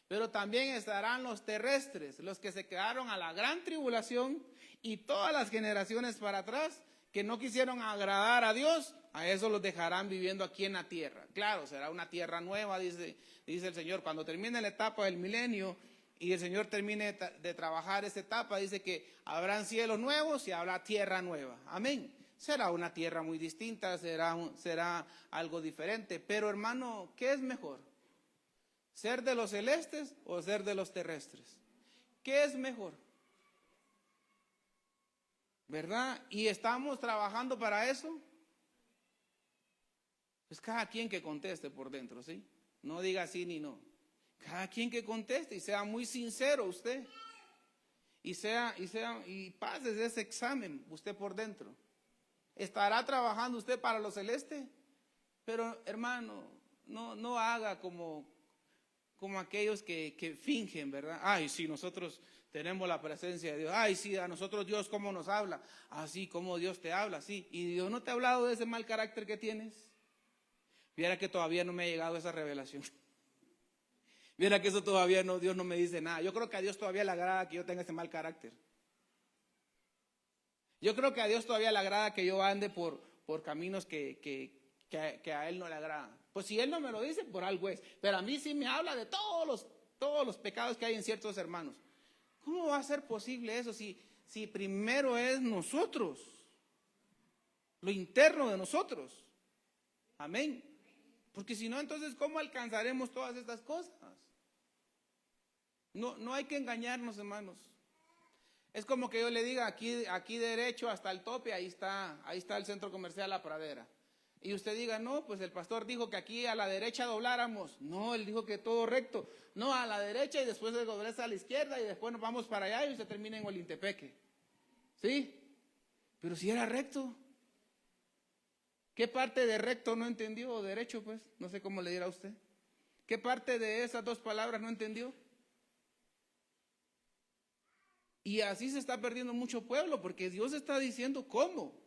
Pero también estarán los terrestres, los que se quedaron a la gran tribulación y todas las generaciones para atrás que no quisieron agradar a Dios, a eso los dejarán viviendo aquí en la tierra. Claro, será una tierra nueva, dice el Señor. Cuando termine la etapa del milenio y el Señor termine de trabajar esta etapa, dice que habrán cielos nuevos y habrá tierra nueva. Amén. Será una tierra muy distinta, será algo diferente. Pero hermano, ¿qué es mejor? ¿Ser de los celestes o ser de los terrestres? ¿Qué es mejor? ¿Verdad? ¿Y estamos trabajando para eso? Pues cada quien que conteste por dentro, ¿sí? No diga sí ni no. Cada quien que conteste y sea muy sincero usted. Y pase ese examen usted por dentro. ¿Estará trabajando usted para lo celeste? Pero hermano, no haga como aquellos que fingen, ¿verdad? Ay, sí, nosotros tenemos la presencia de Dios. Ay, sí, a nosotros Dios cómo nos habla. Así como Dios te habla, sí. ¿Y Dios no te ha hablado de ese mal carácter que tienes? Viera que todavía no me ha llegado esa revelación. Viera que eso todavía no, Dios no me dice nada. Yo creo que a Dios todavía le agrada que yo tenga ese mal carácter. Yo creo que a Dios todavía le agrada que yo ande por caminos que a Él no le agradan. Pues si Él no me lo dice, por algo es. Pero a mí sí me habla de todos los pecados que hay en ciertos hermanos. ¿Cómo va a ser posible eso si primero es nosotros? Lo interno de nosotros. Amén. Porque si no, entonces, ¿cómo alcanzaremos todas estas cosas? No hay que engañarnos, hermanos. Es como que yo le diga, aquí derecho hasta el tope, ahí está el centro comercial La Pradera. Y usted diga, no, pues el pastor dijo que aquí a la derecha dobláramos. No, él dijo que todo recto. No, a la derecha y después de doblarse a la izquierda y después nos vamos para allá y se termina en Olintepeque. ¿Sí? Pero si era recto. ¿Qué parte de recto no entendió? O derecho, pues, no sé cómo le dirá a usted. ¿Qué parte de esas dos palabras no entendió? Y así se está perdiendo mucho pueblo, porque Dios está diciendo cómo.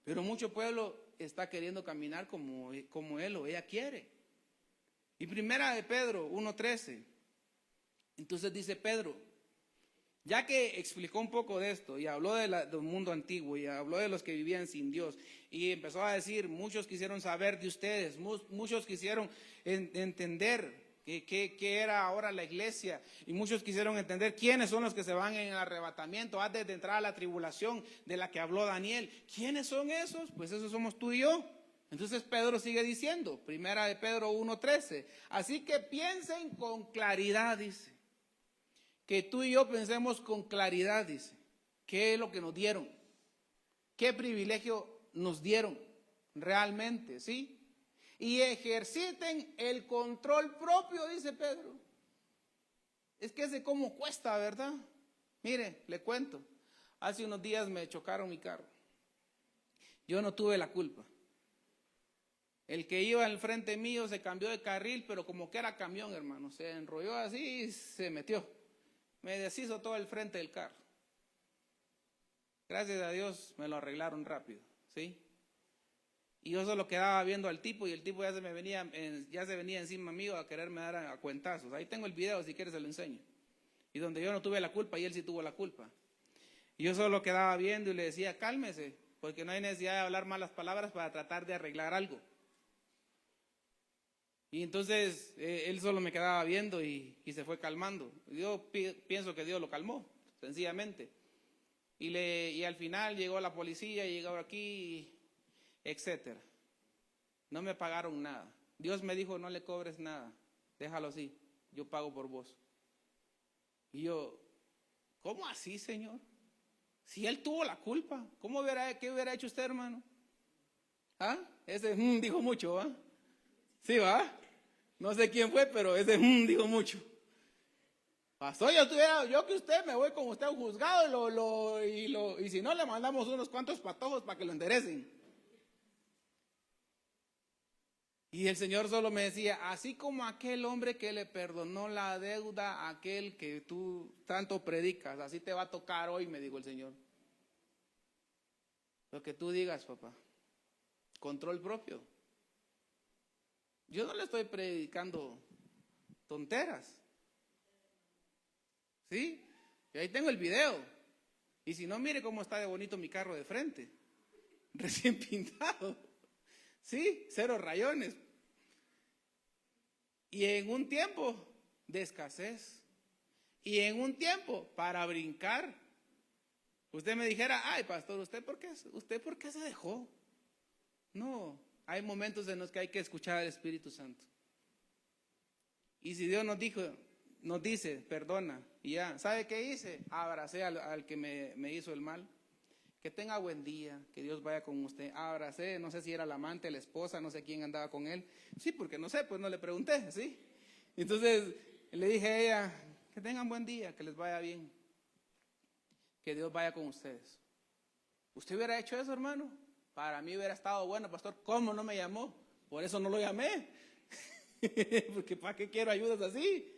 Pero mucho pueblo está queriendo caminar como él o ella quiere. Y primera de Pedro 1:13. Entonces dice Pedro, ya que explicó un poco de esto y habló del mundo antiguo y habló de los que vivían sin Dios y empezó a decir, muchos quisieron saber de ustedes, muchos quisieron entender qué era ahora la iglesia y muchos quisieron entender quiénes son los que se van en el arrebatamiento antes de entrar a la tribulación de la que habló Daniel. ¿Quiénes son esos? Pues esos somos tú y yo. Entonces Pedro sigue diciendo, primera de Pedro 1:13, así que piensen con claridad, dice. Que tú y yo pensemos con claridad, dice, qué es lo que nos dieron, qué privilegio nos dieron realmente, ¿sí? Y ejerciten el control propio, dice Pedro. Es que ese cómo cuesta, ¿verdad? Mire, le cuento, hace unos días me chocaron mi carro. Yo no tuve la culpa. El que iba al frente mío se cambió de carril, pero como que era camión, hermano, se enrolló así y se metió. Me deshizo todo el frente del carro. Gracias a Dios me lo arreglaron rápido, ¿sí? Y yo solo quedaba viendo al tipo y el tipo ya se venía encima mío a quererme dar a cuentazos. Ahí tengo el video, si quieres se lo enseño. Y donde yo no tuve la culpa y él sí tuvo la culpa. Y yo solo quedaba viendo y le decía, cálmese, porque no hay necesidad de hablar malas palabras para tratar de arreglar algo. Y entonces él solo me quedaba viendo y se fue calmando. Yo pienso que Dios lo calmó, sencillamente. Y al final llegó la policía y llegó aquí, etcétera. No me pagaron nada. Dios me dijo, no le cobres nada, déjalo así, yo pago por vos. Y yo, ¿cómo así, Señor? Si él tuvo la culpa, ¿qué hubiera hecho usted, hermano? ¿Ah? Ese dijo mucho, ¿va? Sí, ¿va? No sé quién fue, pero ese dijo mucho. Pastor, yo que usted me voy con usted a un juzgado y si no le mandamos unos cuantos patojos para que lo enderecen. Y el Señor solo me decía, así como aquel hombre que le perdonó la deuda a aquel que tú tanto predicas, así te va a tocar hoy, me dijo el Señor. Lo que tú digas, papá. Control propio. Yo no le estoy predicando tonteras. ¿Sí? Y ahí tengo el video. Y si no, mire cómo está de bonito mi carro de frente. Recién pintado. ¿Sí? 0 rayones. Y en un tiempo de escasez. Y en un tiempo para brincar. Usted me dijera, ay, pastor, ¿usted por qué se dejó? No, hay momentos en los que hay que escuchar al Espíritu Santo. Y si Dios nos dice, perdona, y ya, ¿sabe qué hice? Abracé al que me hizo el mal. Que tenga buen día, que Dios vaya con usted. Abracé, no sé si era la amante, la esposa, no sé quién andaba con él. Sí, porque no sé, pues no le pregunté, ¿sí? Entonces, Y le dije a ella, que tengan buen día, que les vaya bien, que Dios vaya con ustedes. ¿Usted hubiera hecho eso, hermano? Para mí hubiera estado bueno, pastor. ¿Cómo no me llamó? Por eso no lo llamé. Porque ¿para qué quiero ayudas así?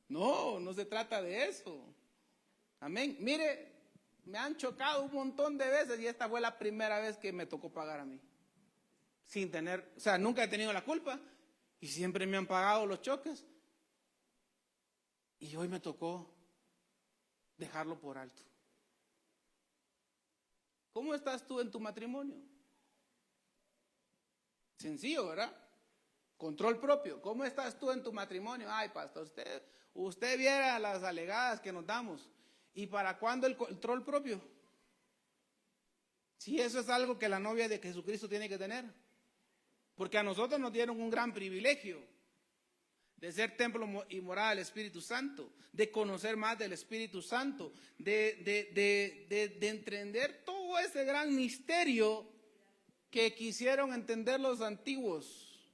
No, no se trata de eso. Amén. Mire, me han chocado un montón de veces y esta fue la primera vez que me tocó pagar a mí. Sin tener, o sea, nunca he tenido la culpa y siempre me han pagado los choques. Y hoy me tocó dejarlo por alto. ¿Cómo estás tú en tu matrimonio? Sencillo, ¿verdad? Control propio. ¿Cómo estás tú en tu matrimonio? Ay, pastor, usted viera las alegadas que nos damos. ¿Y para cuándo el control propio? Si eso es algo que la novia de Jesucristo tiene que tener. Porque a nosotros nos dieron un gran privilegio de ser templo y morada del Espíritu Santo, de conocer más del Espíritu Santo, de entender todo ese gran misterio que quisieron entender los antiguos.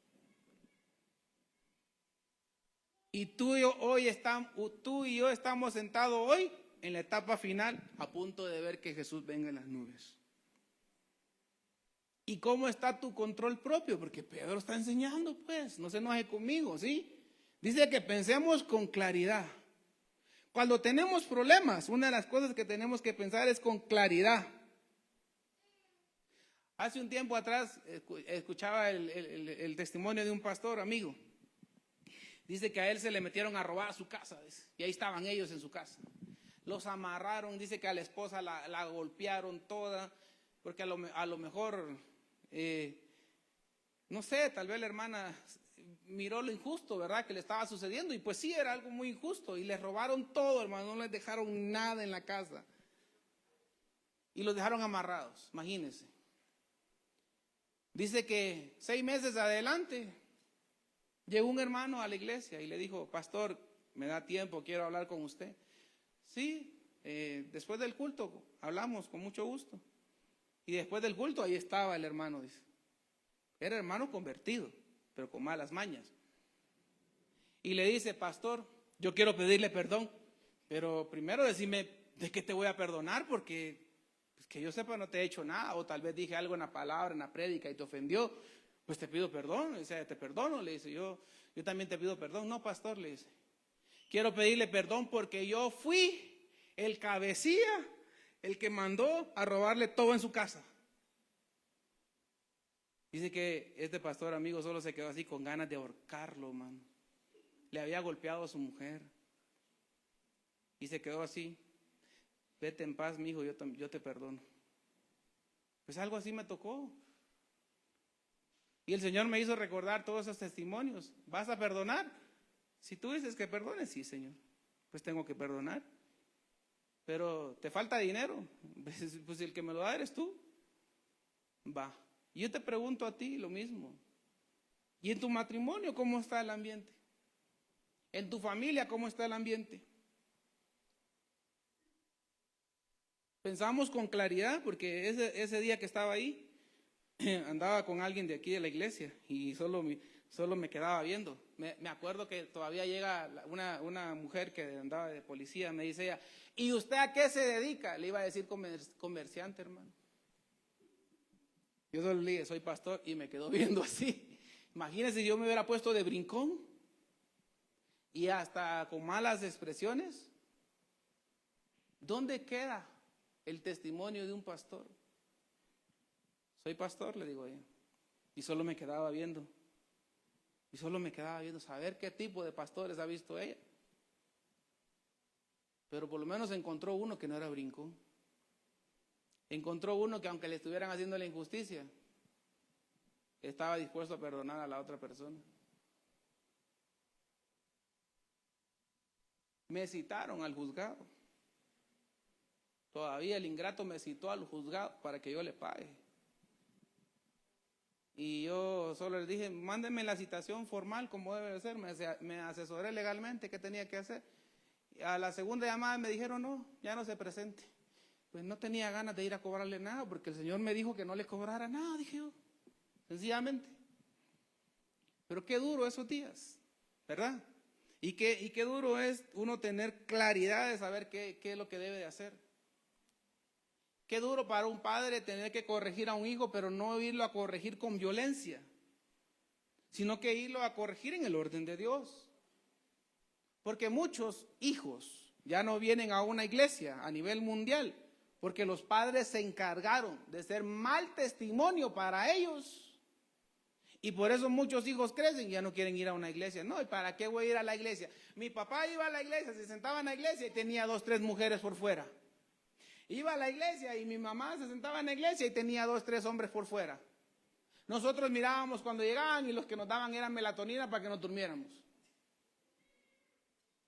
Y tú y yo estamos sentados hoy en la etapa final, a punto de ver que Jesús venga en las nubes. ¿Y cómo está tu control propio? Porque Pedro está enseñando, pues, no se enoje conmigo, ¿sí? Dice que pensemos con claridad. Cuando tenemos problemas, una de las cosas que tenemos que pensar es con claridad. Hace un tiempo atrás escuchaba el testimonio de un pastor amigo. Dice que a él se le metieron a robar a su casa, dice, y ahí estaban ellos en su casa. Los amarraron, dice que a la esposa la golpearon toda, porque a lo mejor, no sé, tal vez la hermana miró lo injusto, ¿verdad?, que le estaba sucediendo, y pues sí, era algo muy injusto, y les robaron todo, hermano, no les dejaron nada en la casa, y los dejaron amarrados, imagínense. Dice que 6 meses adelante, llegó un hermano a la iglesia y le dijo, pastor, me da tiempo, quiero hablar con usted. Sí, después del culto hablamos con mucho gusto. Y después del culto ahí estaba el hermano, dice. Era hermano convertido, pero con malas mañas. Y le dice, pastor, yo quiero pedirle perdón, pero primero decime de qué te voy a perdonar, porque pues, que yo sepa no te he hecho nada, o tal vez dije algo en la palabra, en la prédica y te ofendió. Pues te pido perdón, o sea, te perdono, le dice, yo también te pido perdón. No, pastor, le dice, quiero pedirle perdón porque yo fui el cabecilla, el que mandó a robarle todo en su casa. Dice que este pastor amigo solo se quedó así con ganas de ahorcarlo, mano. Le había golpeado a su mujer y se quedó así. Vete en paz, mijo, yo te perdono. Pues algo así me tocó. Y el Señor me hizo recordar todos esos testimonios. ¿Vas a perdonar? Si tú dices que perdones, sí, Señor. Pues tengo que perdonar. Pero te falta dinero. Pues el que me lo da eres tú. Va. Y yo te pregunto a ti lo mismo. ¿Y en tu matrimonio cómo está el ambiente? ¿En tu familia cómo está el ambiente? Pensamos con claridad, porque ese día que estaba ahí, andaba con alguien de aquí de la iglesia y solo me quedaba viendo. Me acuerdo que todavía llega una mujer que andaba de policía, me dice ella, ¿y usted a qué se dedica? Le iba a decir comerciante, hermano. Yo solo le dije, soy pastor, y me quedó viendo así. Imagínense si yo me hubiera puesto de brincón y hasta con malas expresiones. ¿Dónde queda el testimonio de un pastor? Soy pastor, le digo yo. Y solo me quedaba viendo. Y solo me quedaba viendo saber qué tipo de pastores ha visto ella. Pero por lo menos encontró uno que no era brincón. Encontró uno que aunque le estuvieran haciendo la injusticia, estaba dispuesto a perdonar a la otra persona. Me citaron al juzgado. Todavía el ingrato me citó al juzgado para que yo le pague. Y yo solo les dije, mándenme la citación formal como debe de ser. Me asesoré legalmente qué tenía que hacer. A la segunda llamada me dijeron, no, ya no se presente. Pues no tenía ganas de ir a cobrarle nada, porque el Señor me dijo que no le cobrara nada, dije yo, sencillamente. Pero qué duro esos días, ¿verdad? Y qué duro es uno tener claridad de saber qué es lo que debe de hacer. Qué duro para un padre tener que corregir a un hijo, pero no irlo a corregir con violencia, sino que irlo a corregir en el orden de Dios. Porque muchos hijos ya no vienen a una iglesia a nivel mundial, porque los padres se encargaron de ser mal testimonio para ellos. Y por eso muchos hijos crecen y ya no quieren ir a una iglesia. No, ¿y para qué voy a ir a la iglesia? Mi papá iba a la iglesia, se sentaba en la iglesia y tenía 2, 3 mujeres por fuera. Iba a la iglesia y mi mamá se sentaba en la iglesia y tenía 2, 3 hombres por fuera. Nosotros mirábamos cuando llegaban y los que nos daban eran melatonina para que nos durmiéramos.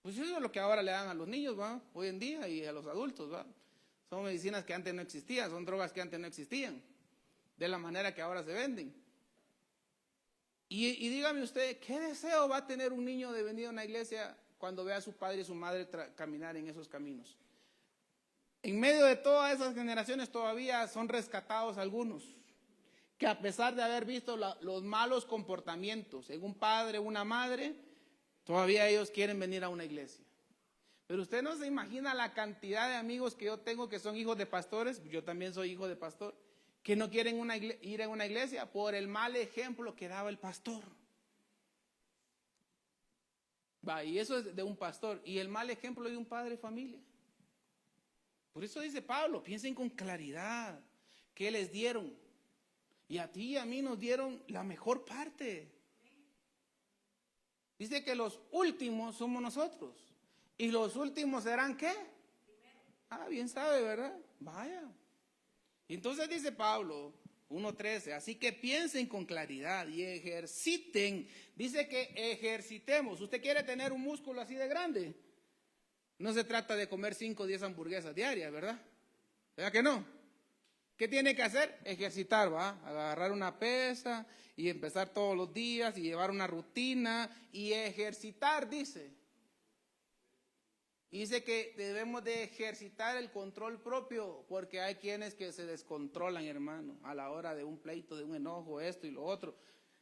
Pues eso es lo que ahora le dan a los niños, ¿va? Hoy en día, y a los adultos, ¿va? Son medicinas que antes no existían, son drogas que antes no existían, de la manera que ahora se venden. Y dígame usted, ¿qué deseo va a tener un niño de venir a una iglesia cuando vea a su padre y su madre caminar en esos caminos? En medio de todas esas generaciones todavía son rescatados algunos, que a pesar de haber visto los malos comportamientos en un padre, una madre, todavía ellos quieren venir a una iglesia. Pero usted no se imagina la cantidad de amigos que yo tengo que son hijos de pastores, yo también soy hijo de pastor, que no quieren ir a una iglesia por el mal ejemplo que daba el pastor. Va, y eso es de un pastor, y el mal ejemplo de un padre de familia. Por eso dice Pablo, piensen con claridad, ¿qué les dieron? Y a ti y a mí nos dieron la mejor parte. Dice que los últimos somos nosotros. ¿Y los últimos serán qué? Ah, bien sabe, ¿verdad? Vaya. Entonces dice Pablo 1:13, así que piensen con claridad y ejerciten. Dice que ejercitemos. ¿Usted quiere tener un músculo así de grande? No se trata de comer 5 o 10 hamburguesas diarias, ¿verdad? ¿Verdad que no? ¿Qué tiene que hacer? Ejercitar, ¿va? Agarrar una pesa y empezar todos los días y llevar una rutina y ejercitar, dice. Dice que debemos de ejercitar el control propio, porque hay quienes que se descontrolan, hermano, a la hora de un pleito, de un enojo, esto y lo otro.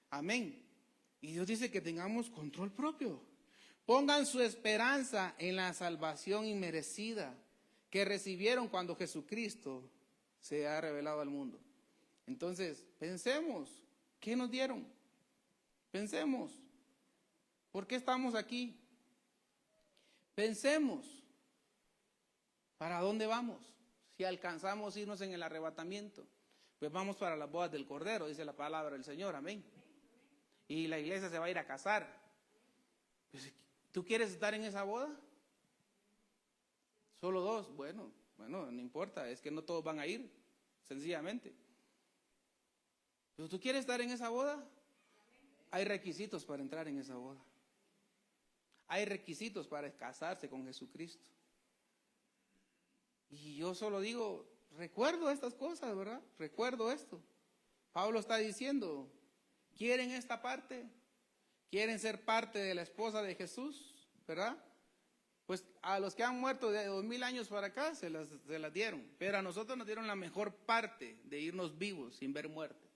Amén. Y Dios dice que tengamos control propio. Pongan su esperanza en la salvación inmerecida que recibieron cuando Jesucristo se ha revelado al mundo. Entonces, pensemos, ¿qué nos dieron? Pensemos, ¿por qué estamos aquí? Pensemos, ¿para dónde vamos? Si alcanzamos irnos en el arrebatamiento, pues vamos para las bodas del Cordero, dice la palabra del Señor, amén. Y la iglesia se va a ir a casar. Pues, ¿tú quieres estar en esa boda? Solo 2, bueno, no importa, es que no todos van a ir, sencillamente. ¿Pero tú quieres estar en esa boda? Hay requisitos para entrar en esa boda. Hay requisitos para casarse con Jesucristo. Y yo solo digo, recuerdo estas cosas, ¿verdad? Recuerdo esto. Pablo está diciendo, ¿quieren esta parte? ¿Quieren ser parte de la esposa de Jesús? ¿Verdad? Pues a los que han muerto de 2000 años para acá se las dieron. Pero a nosotros nos dieron la mejor parte de irnos vivos sin ver muerte.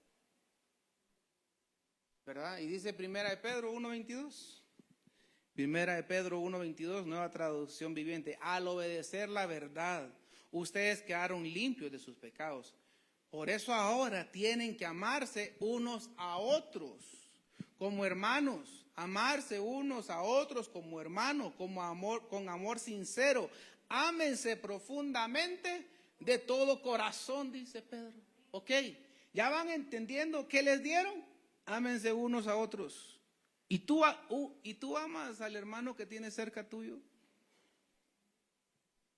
¿Verdad? Y dice Primera de Pedro 1:22. Primera de Pedro 1:22, nueva traducción viviente. Al obedecer la verdad, ustedes quedaron limpios de sus pecados. Por eso ahora tienen que amarse unos a otros como hermanos. Amarse unos a otros como hermanos, como amor, con amor sincero. Ámense profundamente de todo corazón, dice Pedro. Ok, ¿ya van entendiendo qué les dieron? Ámense unos a otros. ¿Y tú amas al hermano que tienes cerca tuyo?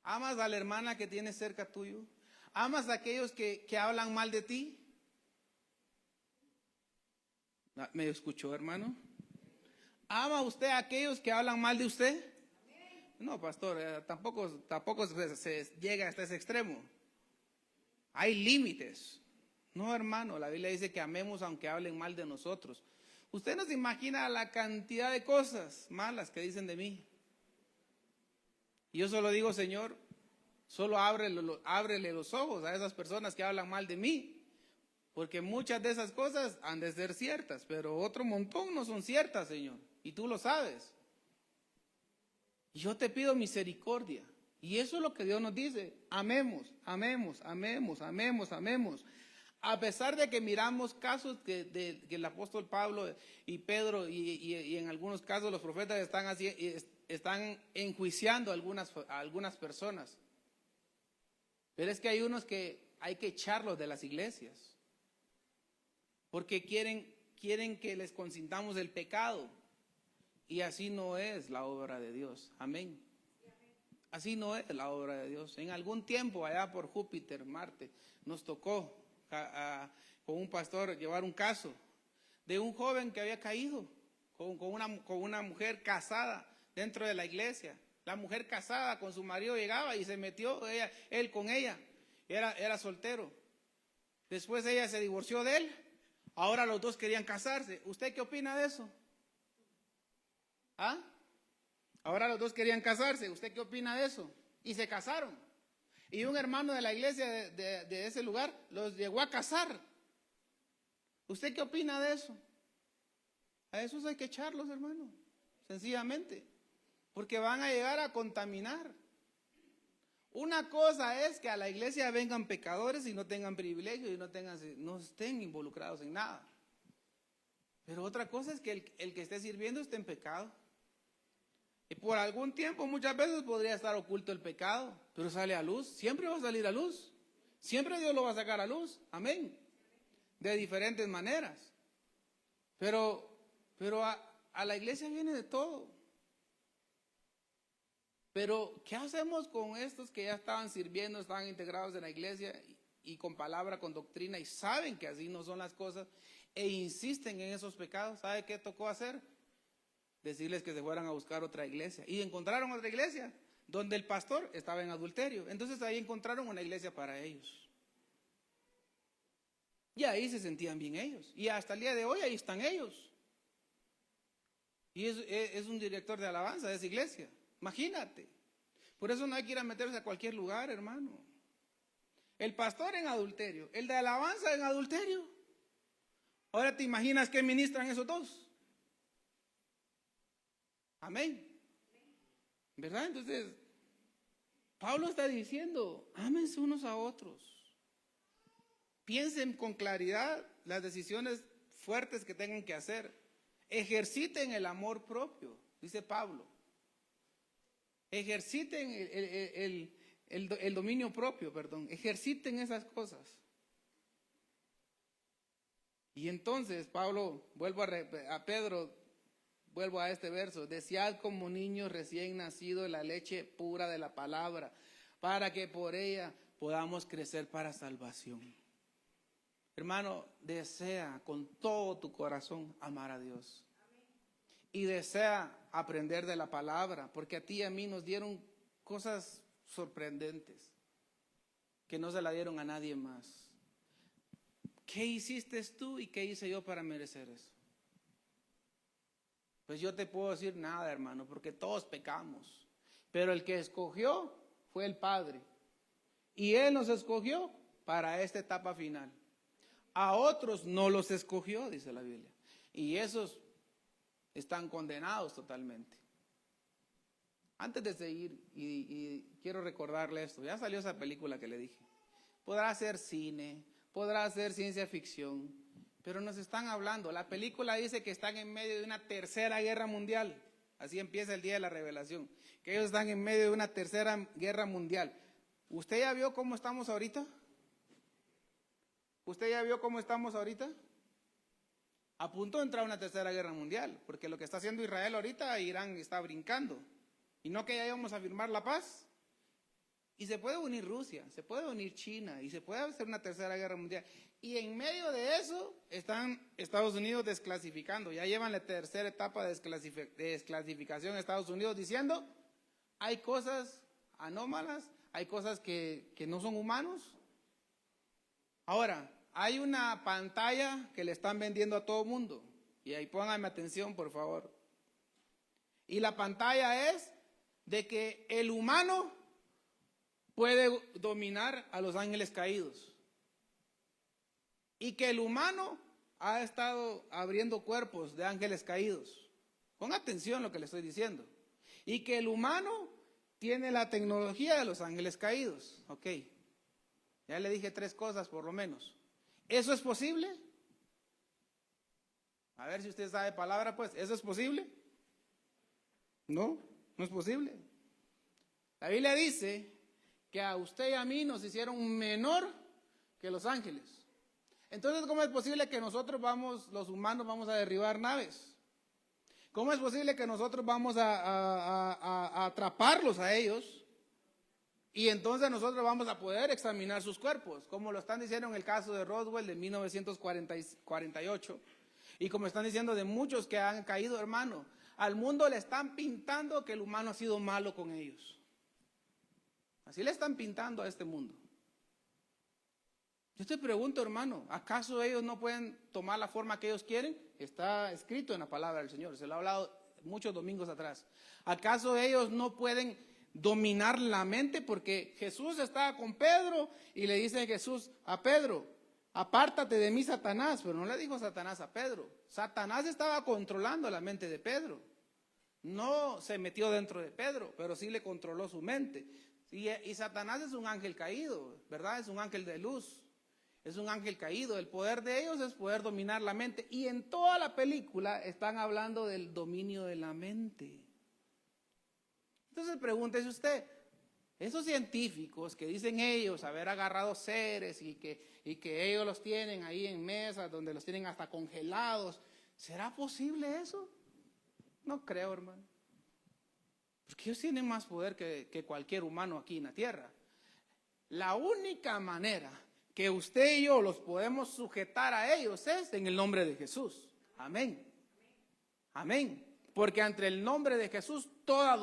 ¿Amas a la hermana que tienes cerca tuyo? ¿Amas a aquellos que hablan mal de ti? ¿Me escuchó, hermano? ¿Ama usted a aquellos que hablan mal de usted? No, pastor, tampoco se llega hasta ese extremo. Hay límites. No, hermano, la Biblia dice que amemos aunque hablen mal de nosotros. Usted no se imagina la cantidad de cosas malas que dicen de mí. Y yo solo digo, Señor, solo ábrele los ojos a esas personas que hablan mal de mí. Porque muchas de esas cosas han de ser ciertas, pero otro montón no son ciertas, Señor. Y tú lo sabes. Yo te pido misericordia. Y eso es lo que Dios nos dice. Amemos, amemos, amemos, amemos, amemos. A pesar de que miramos casos que el apóstol Pablo y Pedro y en algunos casos los profetas están enjuiciando a algunas personas. Pero es que hay unos que hay que echarlos de las iglesias. Porque quieren que les consintamos el pecado. Y así no es la obra de Dios. Amén. Así no es la obra de Dios. En algún tiempo, allá por Júpiter, Marte, nos tocó con un pastor llevar un caso de un joven que había caído con una mujer casada dentro de la iglesia. La mujer casada con su marido llegaba y se metió él con ella. Era soltero. Después ella se divorció de él. Ahora los dos querían casarse. ¿Usted qué opina de eso? ¿Ah? Ahora los dos querían casarse. ¿Usted qué opina de eso? Y se casaron. Y un hermano de la iglesia de ese lugar los llegó a casar. ¿Usted qué opina de eso? A esos hay que echarlos, hermano. Sencillamente. Porque van a llegar a contaminar. Una cosa es que a la iglesia vengan pecadores y no tengan privilegios y no estén involucrados en nada. Pero otra cosa es que el que esté sirviendo esté en pecado. Y por algún tiempo, muchas veces podría estar oculto el pecado, pero sale a luz. Siempre va a salir a luz. Siempre Dios lo va a sacar a luz. Amén. De diferentes maneras. Pero a la iglesia viene de todo. Pero, ¿qué hacemos con estos que ya estaban sirviendo, estaban integrados en la iglesia y con palabra, con doctrina, y saben que así no son las cosas, e insisten en esos pecados? ¿Sabe qué tocó hacer? Decirles que se fueran a buscar otra iglesia. Y encontraron otra iglesia, donde el pastor estaba en adulterio. Entonces ahí encontraron una iglesia para ellos. Y ahí se sentían bien ellos. Y hasta el día de hoy ahí están ellos. Y es un director de alabanza de esa iglesia. Imagínate. Por eso no hay que ir a meterse a cualquier lugar, hermano. El pastor en adulterio, el de alabanza en adulterio. Ahora te imaginas que ministran esos dos. Amén. ¿Verdad? Entonces, Pablo está diciendo, ámense unos a otros. Piensen con claridad las decisiones fuertes que tengan que hacer. Ejerciten el amor propio, dice Pablo. Ejerciten el dominio propio, perdón. Ejerciten esas cosas. Y entonces, Pablo, vuelvo a Pedro, vuelvo a este verso. Desead como niños recién nacidos la leche pura de la palabra, para que por ella podamos crecer para salvación. Hermano, desea con todo tu corazón amar a Dios. Y desea aprender de la palabra, porque a ti y a mí nos dieron cosas sorprendentes que no se la dieron a nadie más. ¿Qué hiciste tú y qué hice yo para merecer eso? Pues yo te puedo decir nada, hermano, porque todos pecamos. Pero el que escogió fue el Padre. Y Él nos escogió para esta etapa final. A otros no los escogió, dice la Biblia. Y esos están condenados totalmente. Antes de seguir, y quiero recordarle esto, ya salió esa película que le dije. Podrá ser cine, podrá ser ciencia ficción, pero nos están hablando. La película dice que están en medio de una tercera guerra mundial. Así empieza el día de la revelación. Que ellos están en medio de una tercera guerra mundial. ¿Usted ya vio cómo estamos ahorita? ¿Usted ya vio cómo estamos ahorita? A punto de entrar a una tercera guerra mundial, porque lo que está haciendo Israel ahorita, Irán está brincando. Y no que ya íbamos a firmar la paz. Y se puede unir Rusia, se puede unir China, y se puede hacer una tercera guerra mundial. Y en medio de eso están Estados Unidos desclasificando. Ya llevan la tercera etapa de desclasificación en Estados Unidos diciendo, hay cosas anómalas, hay cosas que no son humanos. Ahora, hay una pantalla que le están vendiendo a todo mundo. Y ahí pónganme atención, por favor. Y la pantalla es de que el humano puede dominar a los ángeles caídos. Y que el humano ha estado abriendo cuerpos de ángeles caídos. Ponga atención a lo que le estoy diciendo. y que el humano tiene la tecnología de los ángeles caídos. Ok, ya le dije 3 cosas por lo menos. ¿Eso es posible? A ver si usted sabe palabra, pues, ¿eso es posible? No, no es posible. La Biblia dice que a usted y a mí nos hicieron menor que los ángeles. Entonces, ¿cómo es posible que nosotros los humanos vamos a derribar naves? ¿Cómo es posible que nosotros vamos a atraparlos a ellos? Y entonces nosotros vamos a poder examinar sus cuerpos, como lo están diciendo en el caso de Roswell de 1948, y como están diciendo de muchos que han caído, hermano. Al mundo le están pintando que el humano ha sido malo con ellos. Así le están pintando a este mundo. Yo te pregunto, hermano, ¿acaso ellos no pueden tomar la forma que ellos quieren? Está escrito en la palabra del Señor, se lo he hablado muchos domingos atrás. ¿Acaso ellos no pueden dominar la mente? Porque Jesús estaba con Pedro y le dice Jesús a Pedro: apártate de mí, Satanás. Pero no le dijo Satanás a Pedro. Satanás estaba controlando la mente de Pedro. No se metió dentro de Pedro, pero sí le controló su mente. Y Satanás es un ángel caído, ¿verdad? Es un ángel de luz. Es un ángel caído. El poder de ellos es poder dominar la mente. Y en toda la película están hablando del dominio de la mente. Entonces pregúntese usted, esos científicos que dicen ellos haber agarrado seres y que ellos los tienen ahí en mesas donde los tienen hasta congelados, ¿será posible eso? No creo, hermano. Porque ellos tienen más poder que cualquier humano aquí en la tierra. La única manera que usted y yo los podemos sujetar a ellos es en el nombre de Jesús. Amén. Amén. Porque ante el nombre de Jesús toda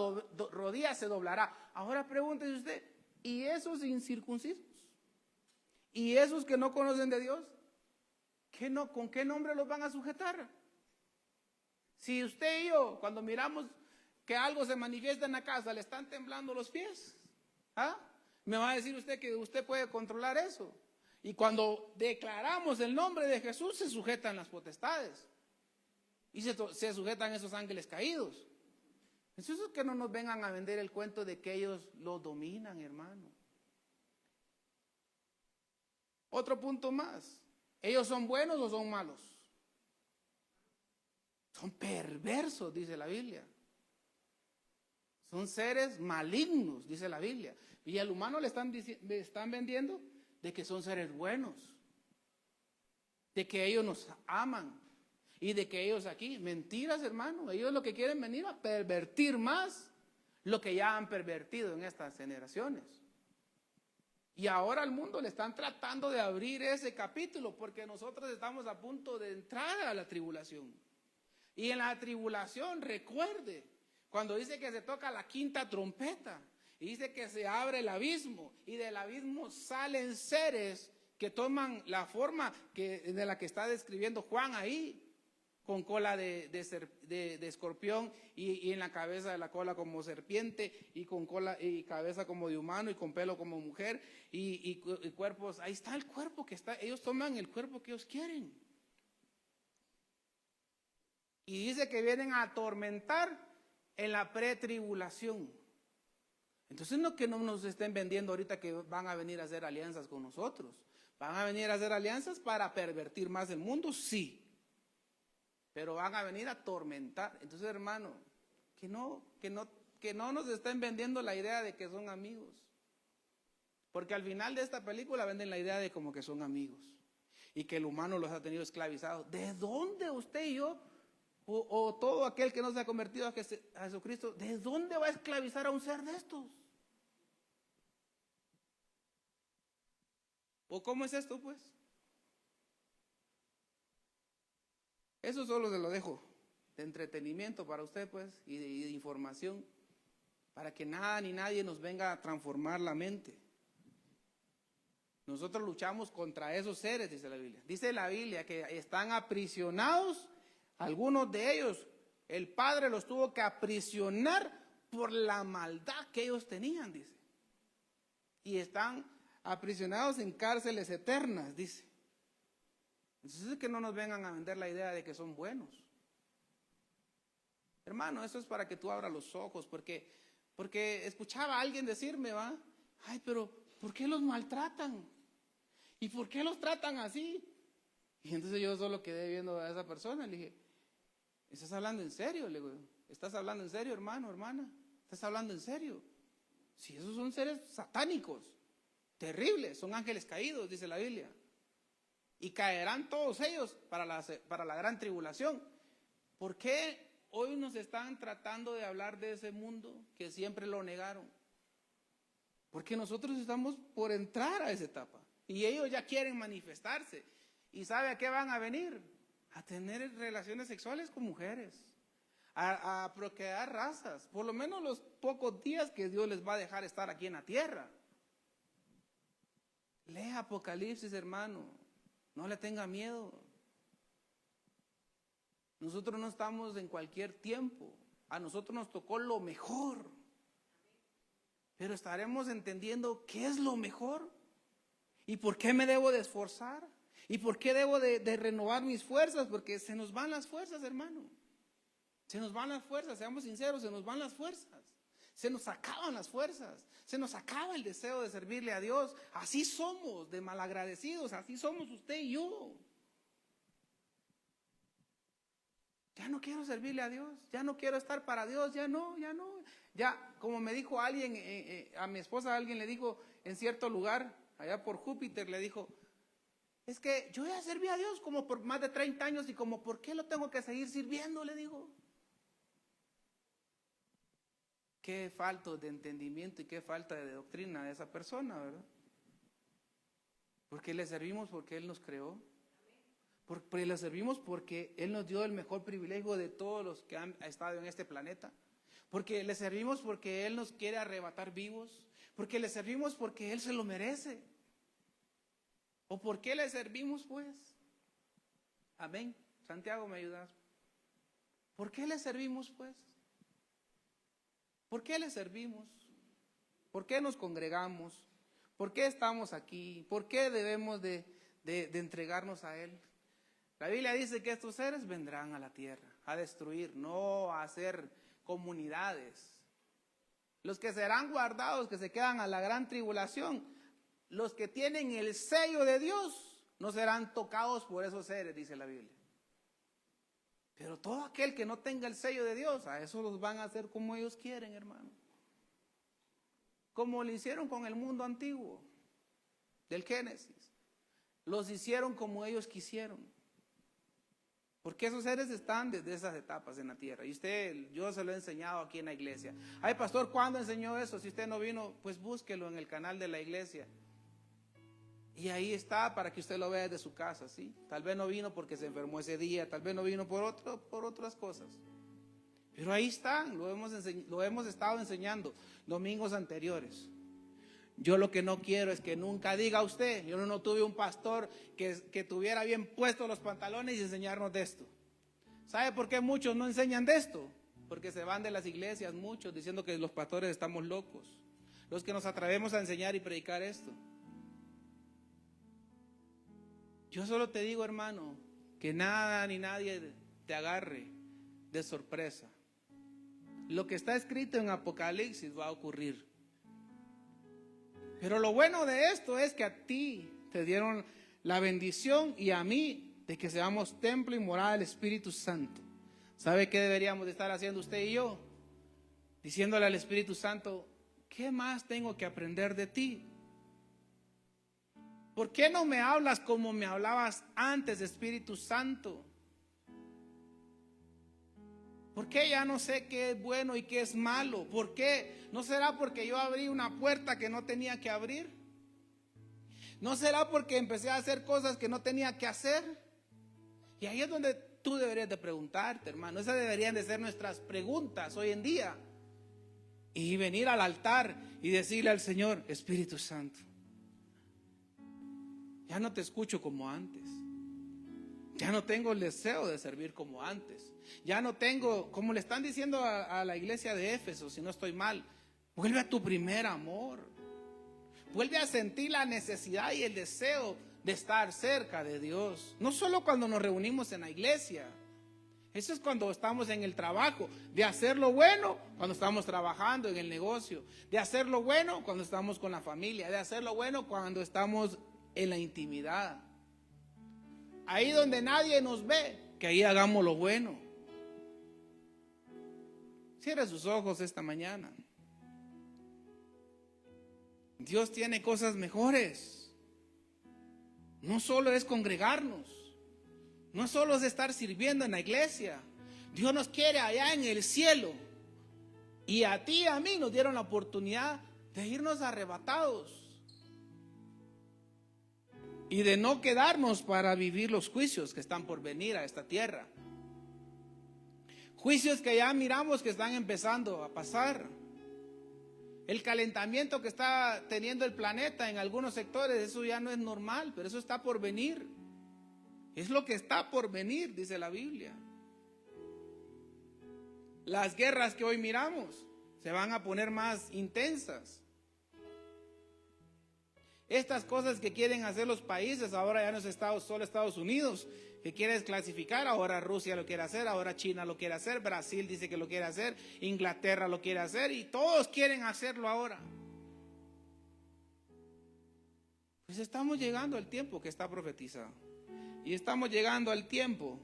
rodilla se doblará. Ahora pregúntese usted, ¿y esos incircuncisos? ¿Y esos que no conocen de Dios? ¿Con qué nombre los van a sujetar? Si usted y yo, cuando miramos que algo se manifiesta en la casa, le están temblando los pies, ¿ah? Me va a decir usted que usted puede controlar eso. Y cuando declaramos el nombre de Jesús, se sujetan las potestades. Y se sujetan esos ángeles caídos. Entonces, que no nos vengan a vender el cuento de que ellos lo dominan, hermano. Otro punto más. ¿Ellos son buenos o son malos? Son perversos, dice la Biblia. Son seres malignos, dice la Biblia. Y al humano le están vendiendo de que son seres buenos, de que ellos nos aman y de que ellos aquí, mentiras, hermano. Ellos lo que quieren venir a pervertir más lo que ya han pervertido en estas generaciones. Y ahora al mundo le están tratando de abrir ese capítulo porque nosotros estamos a punto de entrar a la tribulación. Y en la tribulación, recuerde, cuando dice que se toca la 5ª trompeta, y dice que se abre el abismo, y del abismo salen seres que toman la forma de la que está describiendo Juan ahí, con cola de escorpión y en la cabeza de la cola como serpiente, y con cola y cabeza como de humano y con pelo como mujer, y cuerpos. Ahí está el cuerpo que está, ellos toman el cuerpo que ellos quieren. Y dice que vienen a atormentar en la pretribulación. Entonces no que no nos estén vendiendo ahorita que van a venir a hacer alianzas con nosotros. Van a venir a hacer alianzas para pervertir más el mundo, sí. Pero van a venir a atormentar. Entonces, hermano, que no nos estén vendiendo la idea de que son amigos. Porque al final de esta película venden la idea de como que son amigos. Y que el humano los ha tenido esclavizados. ¿De dónde usted y yo, o todo aquel que no se ha convertido a Jesucristo, de dónde va a esclavizar a un ser de estos? ¿O cómo es esto, pues? Eso solo se lo dejo de entretenimiento para usted, pues, y de información, para que nada ni nadie nos venga a transformar la mente. Nosotros luchamos contra esos seres, dice la Biblia. Dice la Biblia que están aprisionados, algunos de ellos, el Padre los tuvo que aprisionar por la maldad que ellos tenían, dice. Y están aprisionados en cárceles eternas, dice. Entonces es que no nos vengan a vender la idea de que son buenos. Hermano, eso es para que tú abras los ojos, porque escuchaba a alguien decirme, va, ay, pero ¿por qué los maltratan? ¿Y por qué los tratan así? Y entonces yo solo quedé viendo a esa persona y le dije, ¿estás hablando en serio? Le digo, ¿estás hablando en serio, hermano, hermana? ¿Estás hablando en serio? Si esos son seres satánicos, terribles, son ángeles caídos, dice la Biblia. Y caerán todos ellos para la gran tribulación. ¿Por qué hoy nos están tratando de hablar de ese mundo que siempre lo negaron? Porque nosotros estamos por entrar a esa etapa. Y ellos ya quieren manifestarse. ¿Y sabe a qué van a venir? A tener relaciones sexuales con mujeres. A procrear razas. Por lo menos los pocos días que Dios les va a dejar estar aquí en la tierra. Lea Apocalipsis, hermano. No le tenga miedo. Nosotros no estamos en cualquier tiempo. A nosotros nos tocó lo mejor. Pero estaremos entendiendo qué es lo mejor. ¿Y por qué me debo de esforzar? ¿Y por qué debo de renovar mis fuerzas? Porque se nos van las fuerzas, hermano. Se nos van las fuerzas, seamos sinceros, se nos van las fuerzas. Se nos acaban las fuerzas. Se nos acaba el deseo de servirle a Dios. Así somos, de malagradecidos. Así somos usted y yo. Ya no quiero servirle a Dios. Ya no quiero estar para Dios. Ya no. Ya, como me dijo alguien, a mi esposa alguien le dijo en cierto lugar, allá por Júpiter, le dijo, es que yo ya serví a Dios como por más de 30 años y como ¿por qué lo tengo que seguir sirviendo? Le digo. Qué falta de entendimiento y qué falta de doctrina de esa persona, ¿verdad? Porque le servimos porque Él nos creó. Porque le servimos porque Él nos dio el mejor privilegio de todos los que han estado en este planeta. Porque le servimos porque Él nos quiere arrebatar vivos. Porque le servimos porque Él se lo merece. ¿O por qué le servimos, pues? Amén. Santiago, ¿me ayudas? ¿Por qué le servimos, pues? ¿Por qué le servimos? ¿Por qué nos congregamos? ¿Por qué estamos aquí? ¿Por qué debemos de entregarnos a Él? La Biblia dice que estos seres vendrán a la tierra a destruir, no a hacer comunidades. Los que serán guardados, que se quedan a la gran tribulación, los que tienen el sello de Dios, no serán tocados por esos seres, dice la Biblia. Pero todo aquel que no tenga el sello de Dios, a eso los van a hacer como ellos quieren, hermano. Como lo hicieron con el mundo antiguo, del Génesis. Los hicieron como ellos quisieron. Porque esos seres están desde esas etapas en la tierra. Y yo se lo he enseñado aquí en la iglesia. Ay, pastor, ¿cuándo enseñó eso? Si usted no vino, pues búsquelo en el canal de la iglesia. Y ahí está para que usted lo vea desde su casa, ¿sí? Tal vez no vino porque se enfermó ese día, tal vez no vino por otras cosas. Pero ahí están, lo hemos estado enseñando domingos anteriores. Yo lo que no quiero es que nunca diga usted, yo no tuve un pastor que tuviera bien puestos los pantalones y enseñarnos de esto. ¿Sabe por qué muchos no enseñan de esto? Porque se van de las iglesias muchos diciendo que los pastores estamos locos. Los que nos atrevemos a enseñar y predicar esto. Yo solo te digo, hermano, que nada ni nadie te agarre de sorpresa. Lo que está escrito en Apocalipsis va a ocurrir. Pero lo bueno de esto es que a ti te dieron la bendición y a mí de que seamos templo y morada del Espíritu Santo. ¿Sabe qué deberíamos de estar haciendo usted y yo? Diciéndole al Espíritu Santo, ¿qué más tengo que aprender de ti? ¿Por qué no me hablas como me hablabas antes, Espíritu Santo? ¿Por qué ya no sé qué es bueno y qué es malo? ¿Por qué? ¿No será porque yo abrí una puerta que no tenía que abrir? ¿No será porque empecé a hacer cosas que no tenía que hacer? Y ahí es donde tú deberías de preguntarte, hermano. Esas deberían de ser nuestras preguntas hoy en día. Y venir al altar y decirle al Señor, Espíritu Santo, ya no te escucho como antes. Ya no tengo el deseo de servir como antes. Ya no tengo, como le están diciendo a la iglesia de Éfeso, si no estoy mal, vuelve a tu primer amor. Vuelve a sentir la necesidad y el deseo de estar cerca de Dios. No solo cuando nos reunimos en la iglesia. Eso es cuando estamos en el trabajo, de hacer lo bueno cuando estamos trabajando en el negocio, de hacer lo bueno cuando estamos con la familia, de hacer lo bueno cuando estamos en la intimidad. Ahí donde nadie nos ve, que ahí hagamos lo bueno. Cierre sus ojos esta mañana. Dios tiene cosas mejores. No solo es congregarnos, no solo es estar sirviendo en la iglesia. Dios nos quiere allá en el cielo. Y a ti y a mí nos dieron la oportunidad de irnos arrebatados y de no quedarnos para vivir los juicios que están por venir a esta tierra. Juicios que ya miramos que están empezando a pasar. El calentamiento que está teniendo el planeta en algunos sectores, eso ya no es normal, pero eso está por venir. Es lo que está por venir, dice la Biblia. Las guerras que hoy miramos se van a poner más intensas. Estas cosas que quieren hacer los países, ahora ya no es solo Estados Unidos que quiere desclasificar, ahora Rusia lo quiere hacer, ahora China lo quiere hacer, Brasil dice que lo quiere hacer, Inglaterra lo quiere hacer y todos quieren hacerlo ahora. Pues estamos llegando al tiempo que está profetizado y estamos llegando al tiempo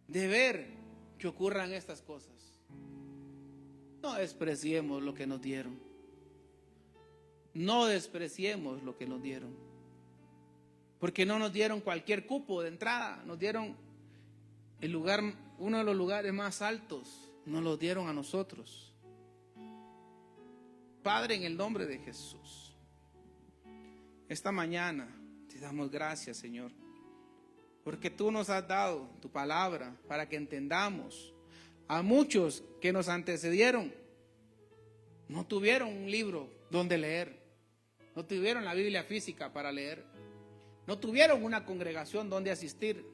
de ver que ocurran estas cosas. No despreciemos lo que nos dieron. No despreciemos lo que nos dieron. Porque no nos dieron cualquier cupo de entrada, nos dieron el lugar, uno de los lugares más altos, nos lo dieron a nosotros. Padre, en el nombre de Jesús, esta mañana te damos gracias, Señor, porque tú nos has dado tu palabra para que entendamos. A muchos que nos antecedieron no tuvieron un libro donde leer, no tuvieron la Biblia física para leer, no tuvieron una congregación donde asistir.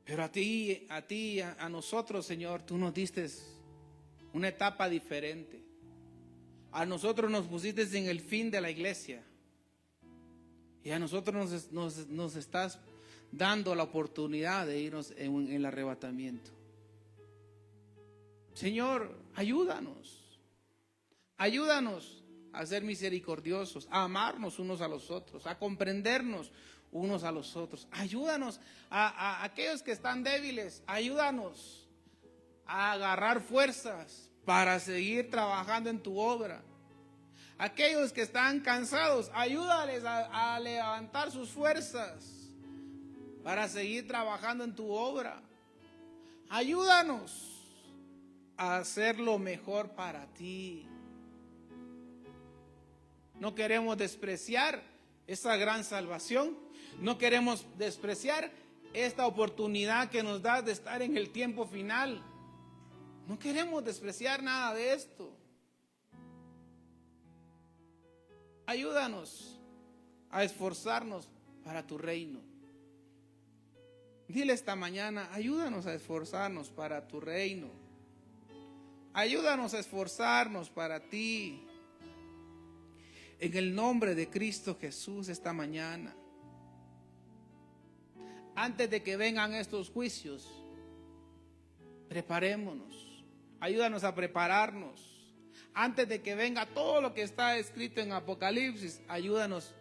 Pero a nosotros, Señor, tú nos diste una etapa diferente. A nosotros nos pusiste en el fin de la iglesia. Y a nosotros nos estás dando la oportunidad de irnos en el arrebatamiento. Señor, ayúdanos. Ayúdanos a ser misericordiosos, a amarnos unos a los otros, a comprendernos unos a los otros. Ayúdanos a aquellos que están débiles, ayúdanos a agarrar fuerzas para seguir trabajando en tu obra. Aquellos que están cansados, ayúdales a levantar sus fuerzas para seguir trabajando en tu obra. Ayúdanos a hacer lo mejor para ti. No queremos despreciar esa gran salvación. No queremos despreciar esta oportunidad que nos das de estar en el tiempo final. No queremos despreciar nada de esto. Ayúdanos a esforzarnos para tu reino. Dile esta mañana, ayúdanos a esforzarnos para tu reino. Ayúdanos a esforzarnos para ti. En el nombre de Cristo Jesús esta mañana. Antes de que vengan estos juicios, preparémonos. Ayúdanos a prepararnos. Antes de que venga todo lo que está escrito en Apocalipsis, ayúdanos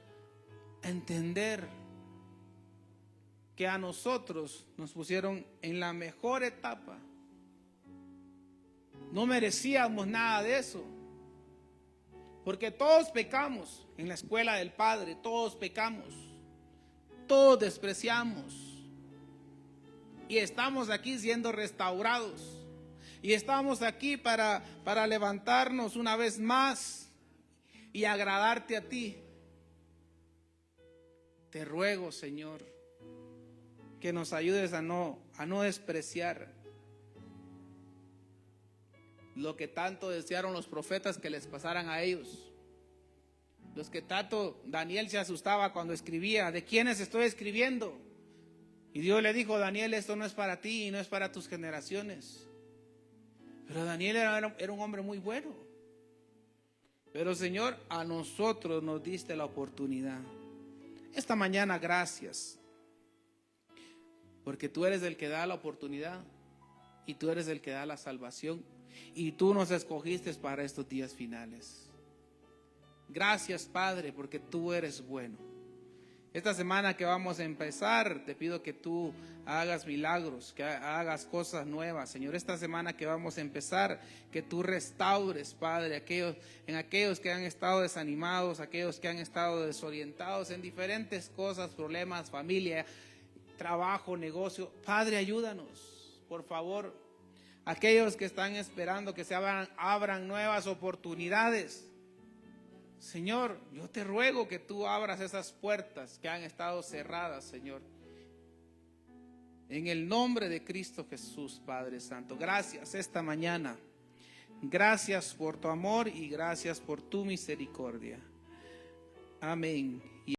a entender que a nosotros nos pusieron en la mejor etapa. No merecíamos nada de eso. Porque todos pecamos en la escuela del Padre, todos pecamos, todos despreciamos. Y estamos aquí siendo restaurados. Y estamos aquí para levantarnos una vez más y agradarte a ti. Te ruego, Señor, que nos ayudes a no despreciar lo que tanto desearon los profetas que les pasaran a ellos. Los que tanto Daniel se asustaba cuando escribía, ¿de quiénes estoy escribiendo? Y Dios le dijo, Daniel, esto no es para ti y no es para tus generaciones. Pero Daniel era un hombre muy bueno. Pero Señor, a nosotros nos diste la oportunidad. Esta mañana, gracias. porque tú eres el que da la oportunidad y tú eres el que da la salvación y tú nos escogiste para estos días finales. Gracias, Padre, porque tú eres bueno. Esta semana que vamos a empezar, te pido que tú hagas milagros, que hagas cosas nuevas, Señor. Esta semana que vamos a empezar, que tú restaures, Padre, aquellos que han estado desanimados, aquellos que han estado desorientados en diferentes cosas, problemas, familia, trabajo, negocio. Padre, ayúdanos, por favor. Aquellos que están esperando que se abran nuevas oportunidades. Señor, yo te ruego que tú abras esas puertas que han estado cerradas, Señor. En el nombre de Cristo Jesús, Padre Santo. Gracias esta mañana. Gracias por tu amor y gracias por tu misericordia. Amén.